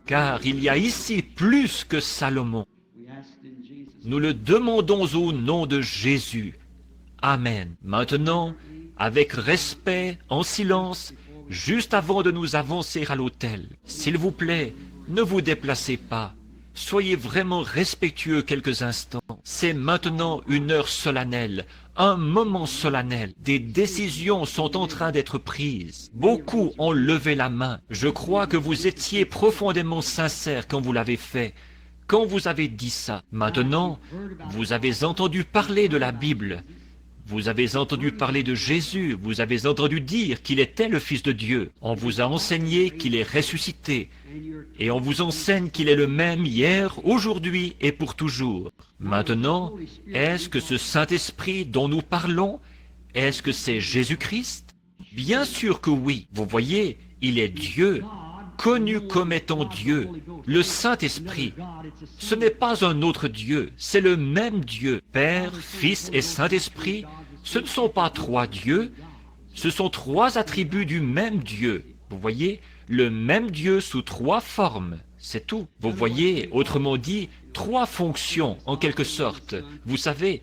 Car il y a ici plus que Salomon. Nous le demandons au nom de Jésus. Amen. Maintenant, avec respect, en silence, juste avant de nous avancer à l'autel, s'il vous plaît, ne vous déplacez pas. Soyez vraiment respectueux quelques instants. C'est maintenant une heure solennelle, un moment solennel. Des décisions sont en train d'être prises. Beaucoup ont levé la main. Je crois que vous étiez profondément sincères quand vous l'avez fait. Quand vous avez dit ça, maintenant, vous avez entendu parler de la Bible. Vous avez entendu parler de Jésus, vous avez entendu dire qu'il était le Fils de Dieu. On vous a enseigné qu'il est ressuscité. Et on vous enseigne qu'il est le même hier, aujourd'hui et pour toujours. Maintenant, est-ce que ce Saint-Esprit dont nous parlons, est-ce que c'est Jésus-Christ? Bien sûr que oui. Vous voyez, il est Dieu, connu comme étant Dieu, le Saint-Esprit. Ce n'est pas un autre Dieu, c'est le même Dieu. Père, Fils et Saint-Esprit, ce ne sont pas trois dieux, ce sont trois attributs du même Dieu. Vous voyez, le même Dieu sous trois formes, c'est tout. Vous voyez, autrement dit, trois fonctions en quelque sorte. Vous savez,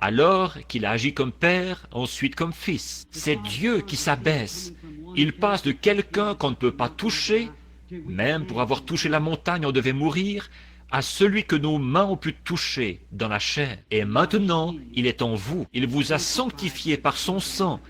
alors qu'il agit comme Père, ensuite comme Fils. C'est Dieu qui s'abaisse. Il passe de quelqu'un qu'on ne peut pas toucher, même pour avoir touché la montagne on devait mourir, à celui que nos mains ont pu toucher dans la chair. Et maintenant, il est en vous. Il vous a sanctifié par son sang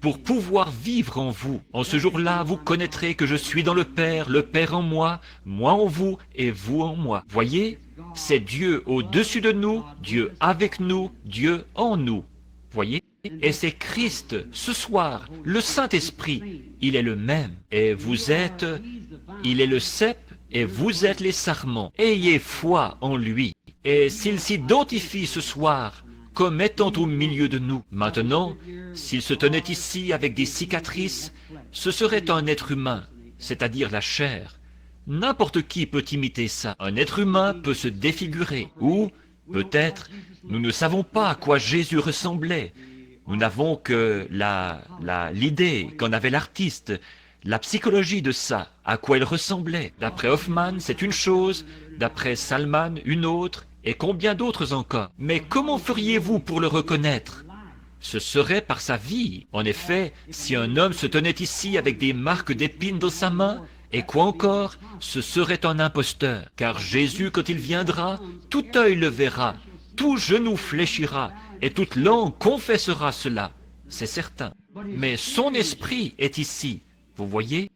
pour pouvoir vivre en vous. En ce jour-là, vous connaîtrez que je suis dans le Père en moi en vous et vous en moi. Voyez, c'est Dieu au-dessus de nous, Dieu avec nous, Dieu en nous. Voyez? Et c'est Christ, ce soir, le Saint-Esprit, il est le même. Et vous êtes, il est le cep, et vous êtes les sarments. Ayez foi en lui. Et s'il s'identifie ce soir comme étant au milieu de nous, maintenant, s'il se tenait ici avec des cicatrices, ce serait un être humain, c'est-à-dire la chair. N'importe qui peut imiter ça. Un être humain peut se défigurer. Ou, peut-être, nous ne savons pas à quoi Jésus ressemblait. Nous n'avons que l'idée qu'en avait l'artiste, la psychologie de ça, à quoi il ressemblait. D'après Hoffman, c'est une chose, d'après Salman, une autre, et combien d'autres encore. Mais comment feriez-vous pour le reconnaître? Ce serait par sa vie. En effet, si un homme se tenait ici avec des marques d'épines dans sa main, et quoi encore, ce serait un imposteur. Car Jésus, quand il viendra, tout œil le verra, tout genou fléchira, et toute langue confessera cela. C'est certain. Mais son esprit est ici. Vous voyez?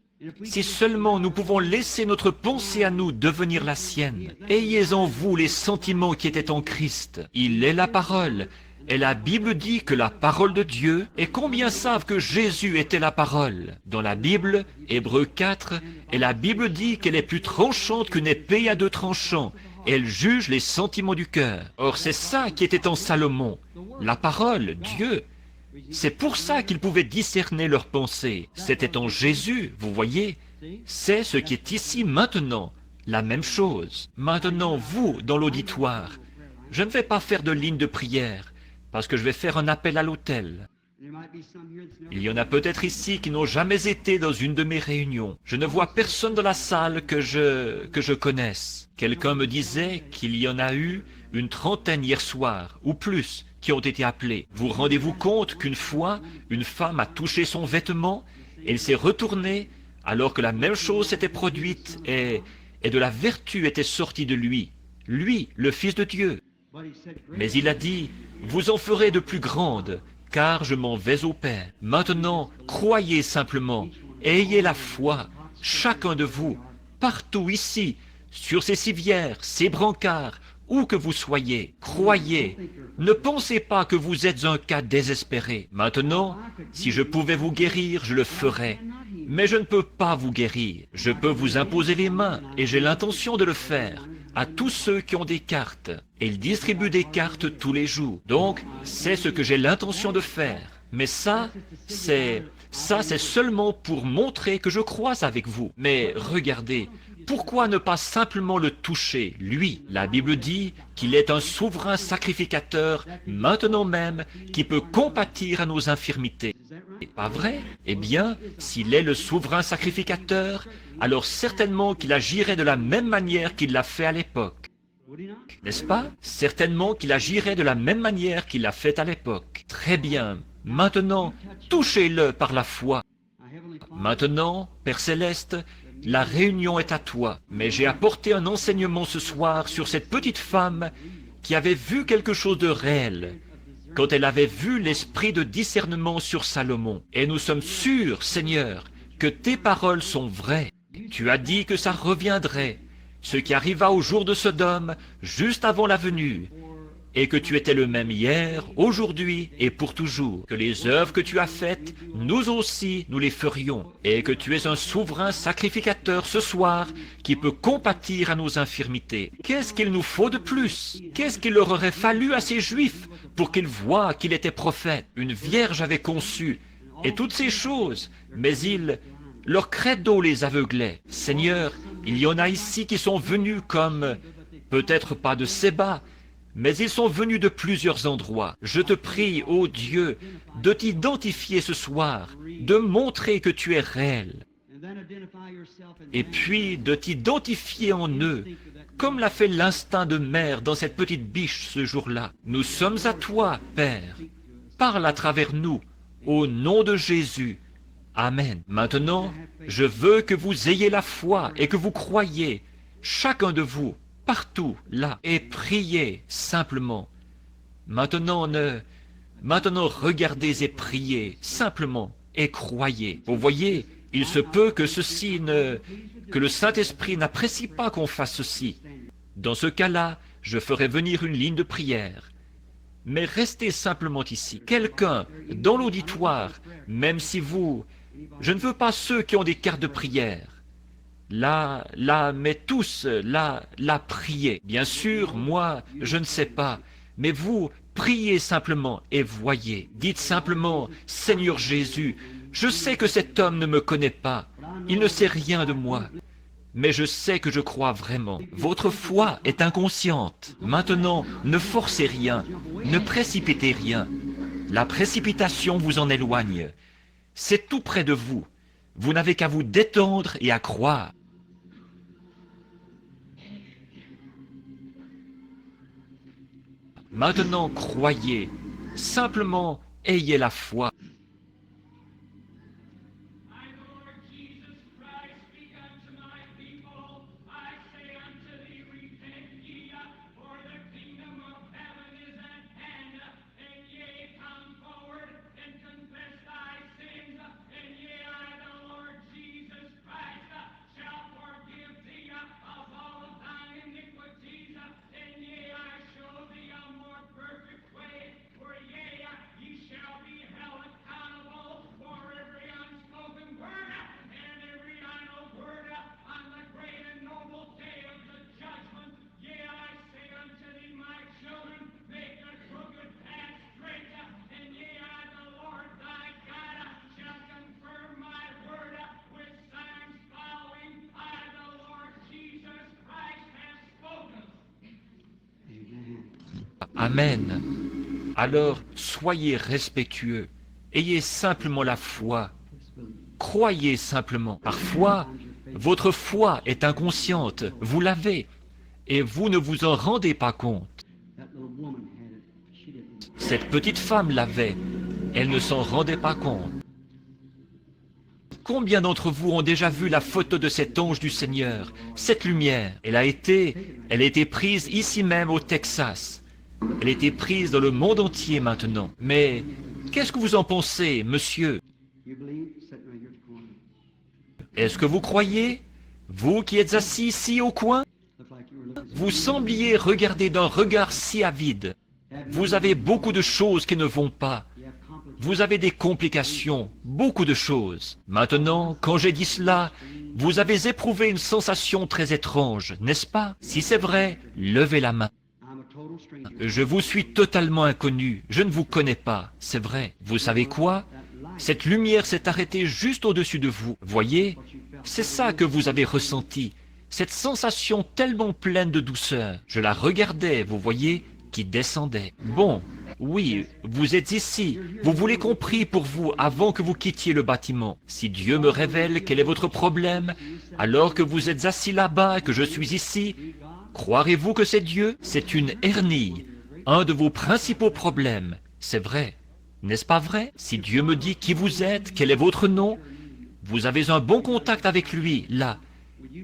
Si seulement nous pouvons laisser notre pensée à nous devenir la sienne. Ayez en vous les sentiments qui étaient en Christ. Il est la parole. Et la Bible dit que la parole de Dieu, et combien savent que Jésus était la parole? Dans la Bible, Hébreux 4, et la Bible dit qu'elle est plus tranchante qu'une épée à deux tranchants. Et elle juge les sentiments du cœur. Or c'est ça qui était en Salomon. La parole, Dieu. C'est pour ça qu'ils pouvaient discerner leurs pensées. C'était en Jésus, vous voyez. C'est ce qui est ici maintenant, la même chose. Maintenant, vous, dans l'auditoire, je ne vais pas faire de ligne de prière, parce que je vais faire un appel à l'autel. Il y en a peut-être ici qui n'ont jamais été dans une de mes réunions. Je ne vois personne dans la salle que je connaisse. Quelqu'un me disait qu'il y en a eu une trentaine hier soir, ou plus, qui ont été appelés. Vous rendez-vous compte qu'une fois, une femme a touché son vêtement, et elle s'est retournée, alors que la même chose s'était produite, et de la vertu était sortie de lui. Lui, le Fils de Dieu. Mais il a dit, vous en ferez de plus grandes, car je m'en vais au Père. Maintenant, croyez simplement, ayez la foi, chacun de vous, partout ici, sur ces civières, ces brancards, où que vous soyez, croyez. Ne pensez pas que vous êtes un cas désespéré. Maintenant, si je pouvais vous guérir, je le ferais. Mais je ne peux pas vous guérir. Je peux vous imposer les mains, et j'ai l'intention de le faire, à tous ceux qui ont des cartes. Et ils distribuent des cartes tous les jours. Donc, c'est ce que j'ai l'intention de faire. Mais ça, c'est seulement pour montrer que je crois avec vous. Mais regardez, pourquoi ne pas simplement le toucher, lui? La Bible dit qu'il est un souverain sacrificateur, maintenant même, qui peut compatir à nos infirmités. Pas vrai? Eh bien, s'il est le souverain sacrificateur, alors certainement qu'il agirait de la même manière qu'il l'a fait à l'époque. N'est-ce pas? Certainement qu'il agirait de la même manière qu'il l'a fait à l'époque. Très bien. Maintenant, touchez-le par la foi. Maintenant, Père Céleste, la réunion est à toi, mais j'ai apporté un enseignement ce soir sur cette petite femme qui avait vu quelque chose de réel, quand elle avait vu l'esprit de discernement sur Salomon. Et nous sommes sûrs, Seigneur, que tes paroles sont vraies. Tu as dit que ça reviendrait, ce qui arriva au jour de Sodome, juste avant la venue, et que tu étais le même hier, aujourd'hui et pour toujours, que les œuvres que tu as faites, nous aussi, nous les ferions, et que tu es un souverain sacrificateur ce soir qui peut compatir à nos infirmités. Qu'est-ce qu'il nous faut de plus? Qu'est-ce qu'il leur aurait fallu à ces Juifs pour qu'ils voient qu'il était prophète? Une vierge avait conçu, et toutes ces choses, mais leur credo les aveuglait. Seigneur, il y en a ici qui sont venus comme, peut-être pas de Séba, mais ils sont venus de plusieurs endroits. Je te prie, ô Dieu, de t'identifier ce soir, de montrer que tu es réel, et puis de t'identifier en eux, comme l'a fait l'instinct de mère dans cette petite biche ce jour-là. Nous sommes à toi, Père. Parle à travers nous, au nom de Jésus. Amen. Maintenant, je veux que vous ayez la foi et que vous croyiez, chacun de vous, partout, là, et priez simplement. Maintenant, regardez et priez simplement et croyez. Vous voyez, il se peut que que le Saint-Esprit n'apprécie pas qu'on fasse ceci. Dans ce cas-là, je ferai venir une ligne de prière. Mais restez simplement ici. Quelqu'un dans l'auditoire, même si je ne veux pas ceux qui ont des cartes de prière. Là, mais tous, là, priez. Bien sûr, moi, je ne sais pas, mais vous, priez simplement et voyez. Dites simplement, Seigneur Jésus, je sais que cet homme ne me connaît pas, il ne sait rien de moi, mais je sais que je crois vraiment. Votre foi est inconsciente. Maintenant, ne forcez rien, ne précipitez rien. La précipitation vous en éloigne. C'est tout près de vous. Vous n'avez qu'à vous détendre et à croire. Maintenant, croyez. Simplement, ayez la foi. Amen. Alors, soyez respectueux. Ayez simplement la foi. Croyez simplement. Parfois, votre foi est inconsciente. Vous l'avez. Et vous ne vous en rendez pas compte. Cette petite femme l'avait. Elle ne s'en rendait pas compte. Combien d'entre vous ont déjà vu la photo de cet ange du Seigneur, cette lumière? Elle a été prise ici même au Texas. Elle a été prise dans le monde entier maintenant. Mais qu'est-ce que vous en pensez, monsieur? Est-ce que vous croyez? Vous qui êtes assis ici au coin? Vous sembliez regarder d'un regard si avide. Vous avez beaucoup de choses qui ne vont pas. Vous avez des complications, beaucoup de choses. Maintenant, quand j'ai dit cela, vous avez éprouvé une sensation très étrange, n'est-ce pas? Si c'est vrai, levez la main. Je vous suis totalement inconnu, je ne vous connais pas, c'est vrai. Vous savez quoi? Cette lumière s'est arrêtée juste au-dessus de vous. Voyez? C'est ça que vous avez ressenti. Cette sensation tellement pleine de douceur. Je la regardais, vous voyez, qui descendait. Bon, oui, vous êtes ici. Vous voulez qu'on prie pour vous avant que vous quittiez le bâtiment. Si Dieu me révèle quel est votre problème, alors que vous êtes assis là-bas et que je suis ici, croirez-vous que c'est Dieu? C'est une hernie, un de vos principaux problèmes. C'est vrai. N'est-ce pas vrai? Si Dieu me dit qui vous êtes, quel est votre nom, vous avez un bon contact avec lui, là.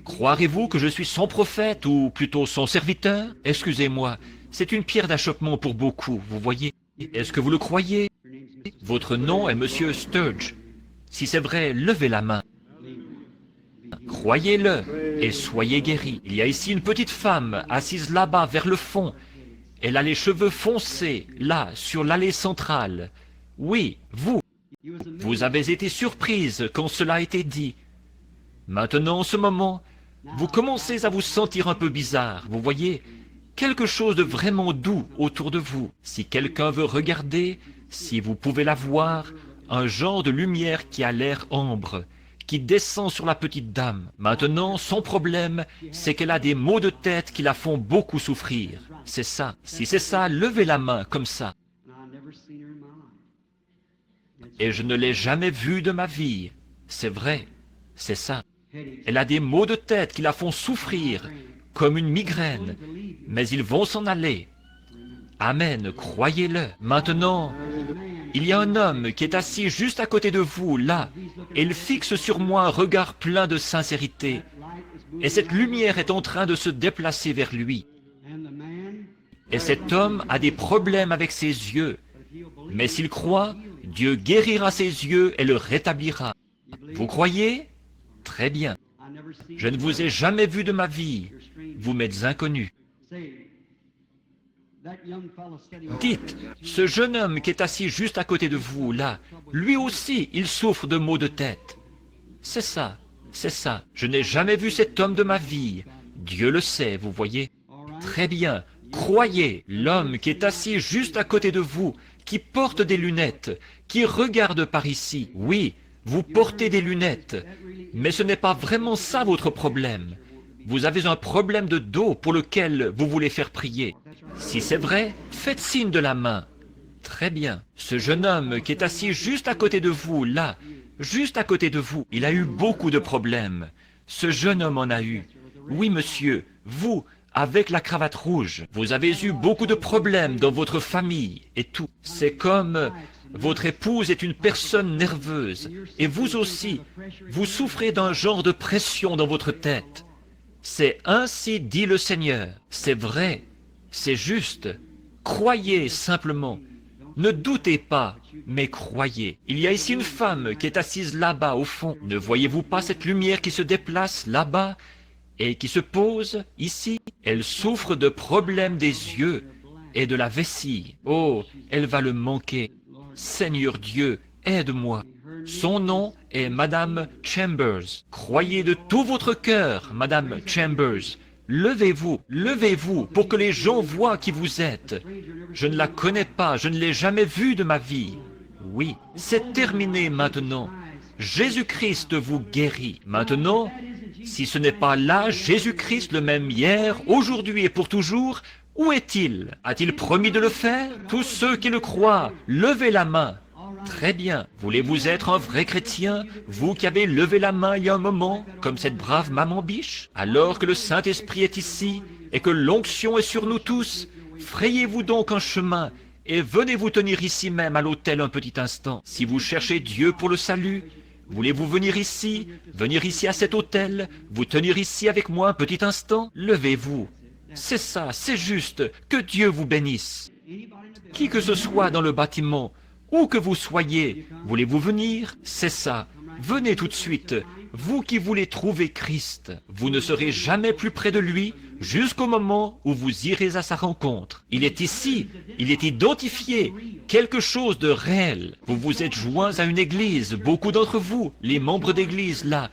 Croirez-vous que je suis son prophète, ou plutôt son serviteur? Excusez-moi, c'est une pierre d'achoppement pour beaucoup, vous voyez. Est-ce que vous le croyez? Votre nom est Monsieur Sturge. Si c'est vrai, levez la main. Croyez-le, et soyez guéri. Il y a ici une petite femme, assise là-bas, vers le fond. Elle a les cheveux foncés, là, sur l'allée centrale. Oui, vous avez été surprise quand cela a été dit. Maintenant, en ce moment, vous commencez à vous sentir un peu bizarre, vous voyez, quelque chose de vraiment doux autour de vous. Si quelqu'un veut regarder, si vous pouvez la voir, un genre de lumière qui a l'air ambre, qui descend sur la petite dame. Maintenant, son problème, c'est qu'elle a des maux de tête qui la font beaucoup souffrir. C'est ça. Si c'est ça, levez la main comme ça. Et je ne l'ai jamais vue de ma vie. C'est vrai. C'est ça. Elle a des maux de tête qui la font souffrir, comme une migraine. Mais ils vont s'en aller. Amen, croyez-le. Maintenant, il y a un homme qui est assis juste à côté de vous, là, et il fixe sur moi un regard plein de sincérité. Et cette lumière est en train de se déplacer vers lui. Et cet homme a des problèmes avec ses yeux. Mais s'il croit, Dieu guérira ses yeux et le rétablira. Vous croyez? Très bien. Je ne vous ai jamais vu de ma vie. Vous m'êtes inconnu. Dites, ce jeune homme qui est assis juste à côté de vous, là, lui aussi, il souffre de maux de tête. C'est ça, c'est ça. Je n'ai jamais vu cet homme de ma vie. Dieu le sait, vous voyez. Très bien. Croyez, l'homme qui est assis juste à côté de vous, qui porte des lunettes, qui regarde par ici. Oui, vous portez des lunettes, mais ce n'est pas vraiment ça votre problème. Vous avez un problème de dos pour lequel vous voulez faire prier. Si c'est vrai, faites signe de la main. Très bien. Ce jeune homme qui est assis juste à côté de vous, là, juste à côté de vous, il a eu beaucoup de problèmes. Ce jeune homme en a eu. Oui, monsieur, vous, avec la cravate rouge, vous avez eu beaucoup de problèmes dans votre famille et tout. C'est comme votre épouse est une personne nerveuse et vous aussi, vous souffrez d'un genre de pression dans votre tête. C'est ainsi dit le Seigneur. C'est vrai, c'est juste. Croyez simplement. Ne doutez pas, mais croyez. Il y a ici une femme qui est assise là-bas au fond. Ne voyez-vous pas cette lumière qui se déplace là-bas et qui se pose ici? Elle souffre de problèmes des yeux et de la vessie. Oh, elle va le manquer. Seigneur Dieu, aide-moi. Son nom est Madame Chambers. Croyez de tout votre cœur, Madame Chambers. Levez-vous, levez-vous pour que les gens voient qui vous êtes. Je ne la connais pas, je ne l'ai jamais vue de ma vie. Oui, c'est terminé maintenant. Jésus-Christ vous guérit. Maintenant, si ce n'est pas là Jésus-Christ le même hier, aujourd'hui et pour toujours, où est-il? A-t-il promis de le faire? Tous ceux qui le croient, levez la main. Très bien. Voulez-vous être un vrai chrétien, vous qui avez levé la main il y a un moment, comme cette brave maman biche? Alors que le Saint-Esprit est ici et que l'onction est sur nous tous, frayez-vous donc un chemin et venez vous tenir ici même à l'autel un petit instant. Si vous cherchez Dieu pour le salut, voulez-vous venir ici à cet autel, vous tenir ici avec moi un petit instant? Levez-vous. C'est ça, c'est juste. Que Dieu vous bénisse. Qui que ce soit dans le bâtiment, où que vous soyez, voulez-vous venir? C'est ça. Venez tout de suite. Vous qui voulez trouver Christ, vous ne serez jamais plus près de lui, jusqu'au moment où vous irez à sa rencontre. Il est ici, il est identifié, quelque chose de réel. Vous vous êtes joints à une église, beaucoup d'entre vous, les membres d'église là,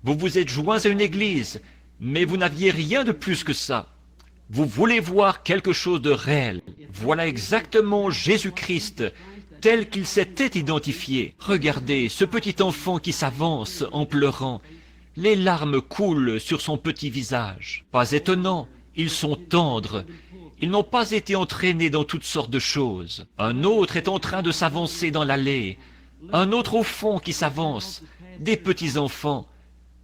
vous vous êtes joints à une église, mais vous n'aviez rien de plus que ça. Vous voulez voir quelque chose de réel. Voilà exactement Jésus-Christ, tel qu'il s'était identifié. Regardez ce petit enfant qui s'avance en pleurant. Les larmes coulent sur son petit visage. Pas étonnant, ils sont tendres. Ils n'ont pas été entraînés dans toutes sortes de choses. Un autre est en train de s'avancer dans l'allée. Un autre au fond qui s'avance. Des petits-enfants.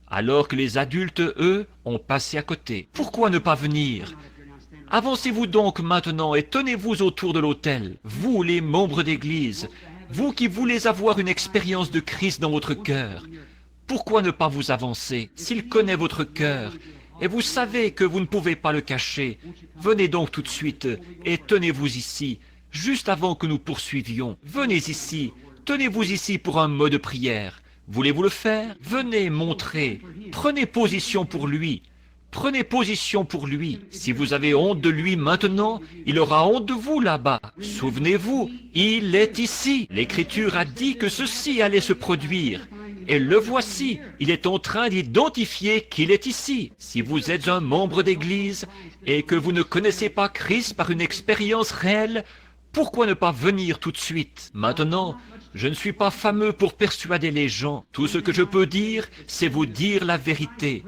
Alors que les adultes, eux, ont passé à côté. Pourquoi ne pas venir? Avancez-vous donc maintenant et tenez-vous autour de l'autel, vous les membres d'église, vous qui voulez avoir une expérience de Christ dans votre cœur. Pourquoi ne pas vous avancer? S'il connaît votre cœur, et vous savez que vous ne pouvez pas le cacher, venez donc tout de suite et tenez-vous ici, juste avant que nous poursuivions. Venez ici, tenez-vous ici pour un mot de prière. Voulez-vous le faire? Venez montrer, prenez position pour lui. Prenez position pour lui. Si vous avez honte de lui maintenant, il aura honte de vous là-bas. Souvenez-vous, il est ici. L'Écriture a dit que ceci allait se produire. Et le voici, il est en train d'identifier qu'il est ici. Si vous êtes un membre d'église et que vous ne connaissez pas Christ par une expérience réelle, pourquoi ne pas venir tout de suite? Maintenant, je ne suis pas fameux pour persuader les gens. Tout ce que je peux dire, c'est vous dire la vérité.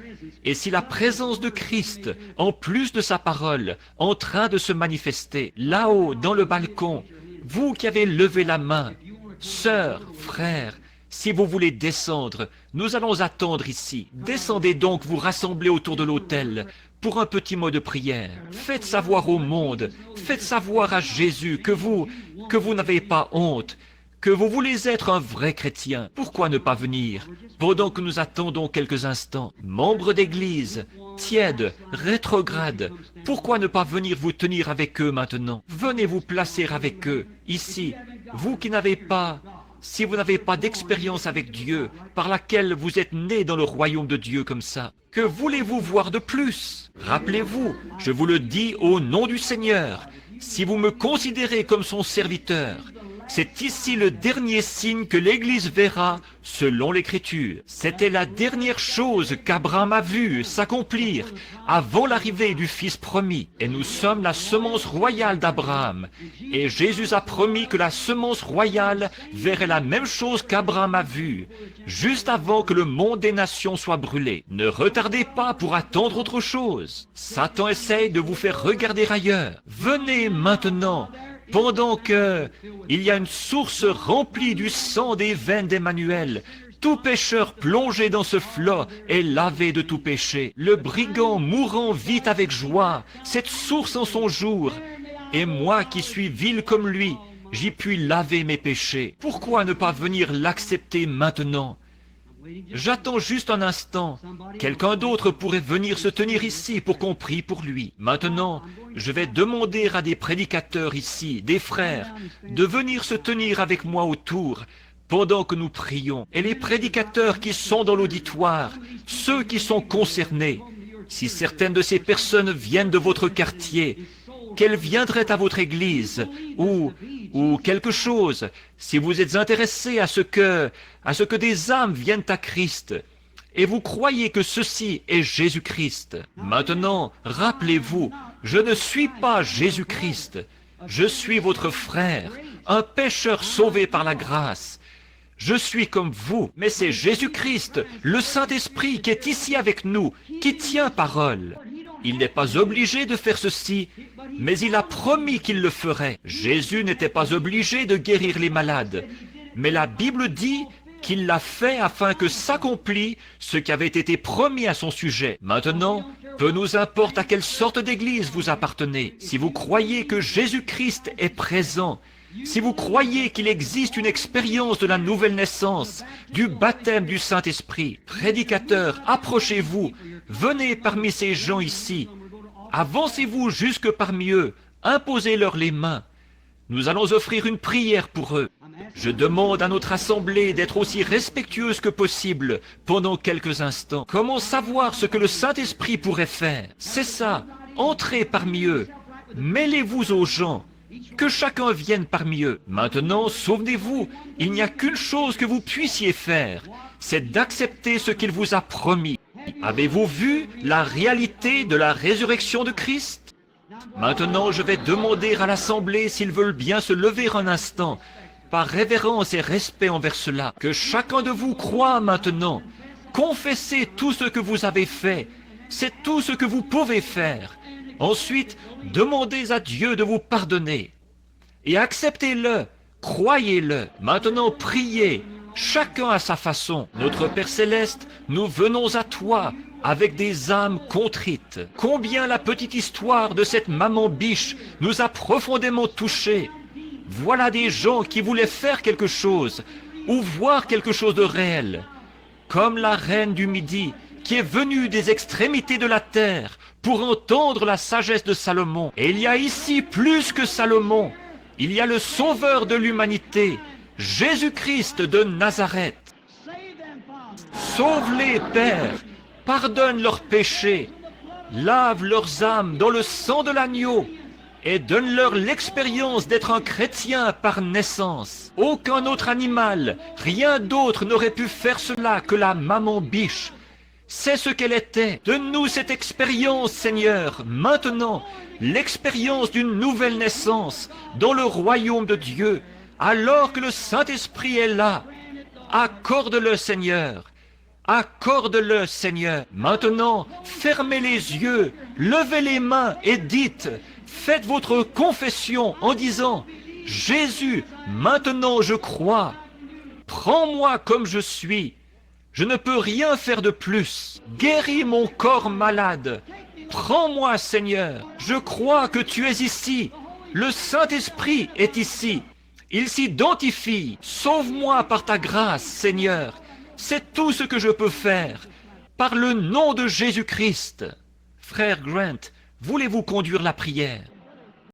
Et si la présence de Christ, en plus de sa parole, en train de se manifester, là-haut, dans le balcon, vous qui avez levé la main, sœurs, frères, si vous voulez descendre, nous allons attendre ici. Descendez donc vous rassembler autour de l'autel pour un petit mot de prière. Faites savoir au monde, faites savoir à Jésus que vous n'avez pas honte, que vous voulez être un vrai chrétien. Pourquoi ne pas venir pendant que nous attendons quelques instants? Membres d'église, tièdes, rétrogrades, pourquoi ne pas venir vous tenir avec eux maintenant? Venez vous placer avec eux, ici, vous qui n'avez pas... Si vous n'avez pas d'expérience avec Dieu, par laquelle vous êtes né dans le royaume de Dieu comme ça, que voulez-vous voir de plus? Rappelez-vous, je vous le dis au nom du Seigneur, si vous me considérez comme son serviteur, c'est ici le dernier signe que l'Église verra selon l'Écriture. C'était la dernière chose qu'Abraham a vue s'accomplir avant l'arrivée du Fils promis. Et nous sommes la semence royale d'Abraham. Et Jésus a promis que la semence royale verrait la même chose qu'Abraham a vue, juste avant que le monde des nations soit brûlé. Ne retardez pas pour attendre autre chose. Satan essaye de vous faire regarder ailleurs. Venez maintenant. Pendant que il y a une source remplie du sang des veines d'Emmanuel, tout pécheur plongé dans ce flot est lavé de tout péché. Le brigand mourant vit avec joie, cette source en son jour. Et moi qui suis vil comme lui, j'y puis laver mes péchés. Pourquoi ne pas venir l'accepter maintenant? J'attends juste un instant. Quelqu'un d'autre pourrait venir se tenir ici pour qu'on prie pour lui. Maintenant, je vais demander à des prédicateurs ici, des frères, de venir se tenir avec moi autour pendant que nous prions. Et les prédicateurs qui sont dans l'auditoire, ceux qui sont concernés, si certaines de ces personnes viennent de votre quartier, qu'elles viendraient à votre église ou quelque chose, si vous êtes intéressé à ce que des âmes viennent à Christ, et vous croyez que ceci est Jésus-Christ. Maintenant, rappelez-vous, je ne suis pas Jésus-Christ, je suis votre frère, un pécheur sauvé par la grâce. Je suis comme vous, mais c'est Jésus-Christ, le Saint-Esprit qui est ici avec nous, qui tient parole. Il n'est pas obligé de faire ceci, mais il a promis qu'il le ferait. Jésus n'était pas obligé de guérir les malades, mais la Bible dit qu'il l'a fait afin que s'accomplisse ce qui avait été promis à son sujet. Maintenant, peu nous importe à quelle sorte d'église vous appartenez. Si vous croyez que Jésus-Christ est présent, si vous croyez qu'il existe une expérience de la nouvelle naissance, du baptême du Saint-Esprit, prédicateurs, approchez-vous, venez parmi ces gens ici, avancez-vous jusque parmi eux, imposez-leur les mains. Nous allons offrir une prière pour eux. Je demande à notre assemblée d'être aussi respectueuse que possible pendant quelques instants. Comment savoir ce que le Saint-Esprit pourrait faire? C'est ça, entrez parmi eux, mêlez-vous aux gens, que chacun vienne parmi eux. Maintenant, souvenez-vous, il n'y a qu'une chose que vous puissiez faire, c'est d'accepter ce qu'il vous a promis. Avez-vous vu la réalité de la résurrection de Christ? Maintenant, je vais demander à l'Assemblée s'ils veulent bien se lever un instant, par révérence et respect envers cela. Que chacun de vous croit maintenant. Confessez tout ce que vous avez fait. C'est tout ce que vous pouvez faire. Ensuite, demandez à Dieu de vous pardonner. Et acceptez-le, croyez-le. Maintenant, priez, chacun à sa façon. Notre Père Céleste, nous venons à toi avec des âmes contrites. Combien la petite histoire de cette maman biche nous a profondément touchés. Voilà des gens qui voulaient faire quelque chose, ou voir quelque chose de réel. Comme la reine du Midi, qui est venue des extrémités de la terre pour entendre la sagesse de Salomon. Et il y a ici plus que Salomon. Il y a le Sauveur de l'humanité, Jésus-Christ de Nazareth. Sauve-les, Père, pardonne leurs péchés, lave leurs âmes dans le sang de l'agneau et donne-leur l'expérience d'être un chrétien par naissance. Aucun autre animal, rien d'autre n'aurait pu faire cela que la maman biche. C'est ce qu'elle était. Donne-nous cette expérience, Seigneur, maintenant, l'expérience d'une nouvelle naissance dans le royaume de Dieu, alors que le Saint-Esprit est là. Accorde-le, Seigneur. Accorde-le, Seigneur. Maintenant, fermez les yeux, levez les mains et dites, faites votre confession en disant, Jésus, maintenant je crois. Prends-moi comme je suis. Je ne peux rien faire de plus. Guéris mon corps malade. Prends-moi, Seigneur. Je crois que tu es ici. Le Saint-Esprit est ici. Il s'identifie. Sauve-moi par ta grâce, Seigneur. C'est tout ce que je peux faire. Par le nom de Jésus-Christ. Frère Grant, voulez-vous conduire la prière?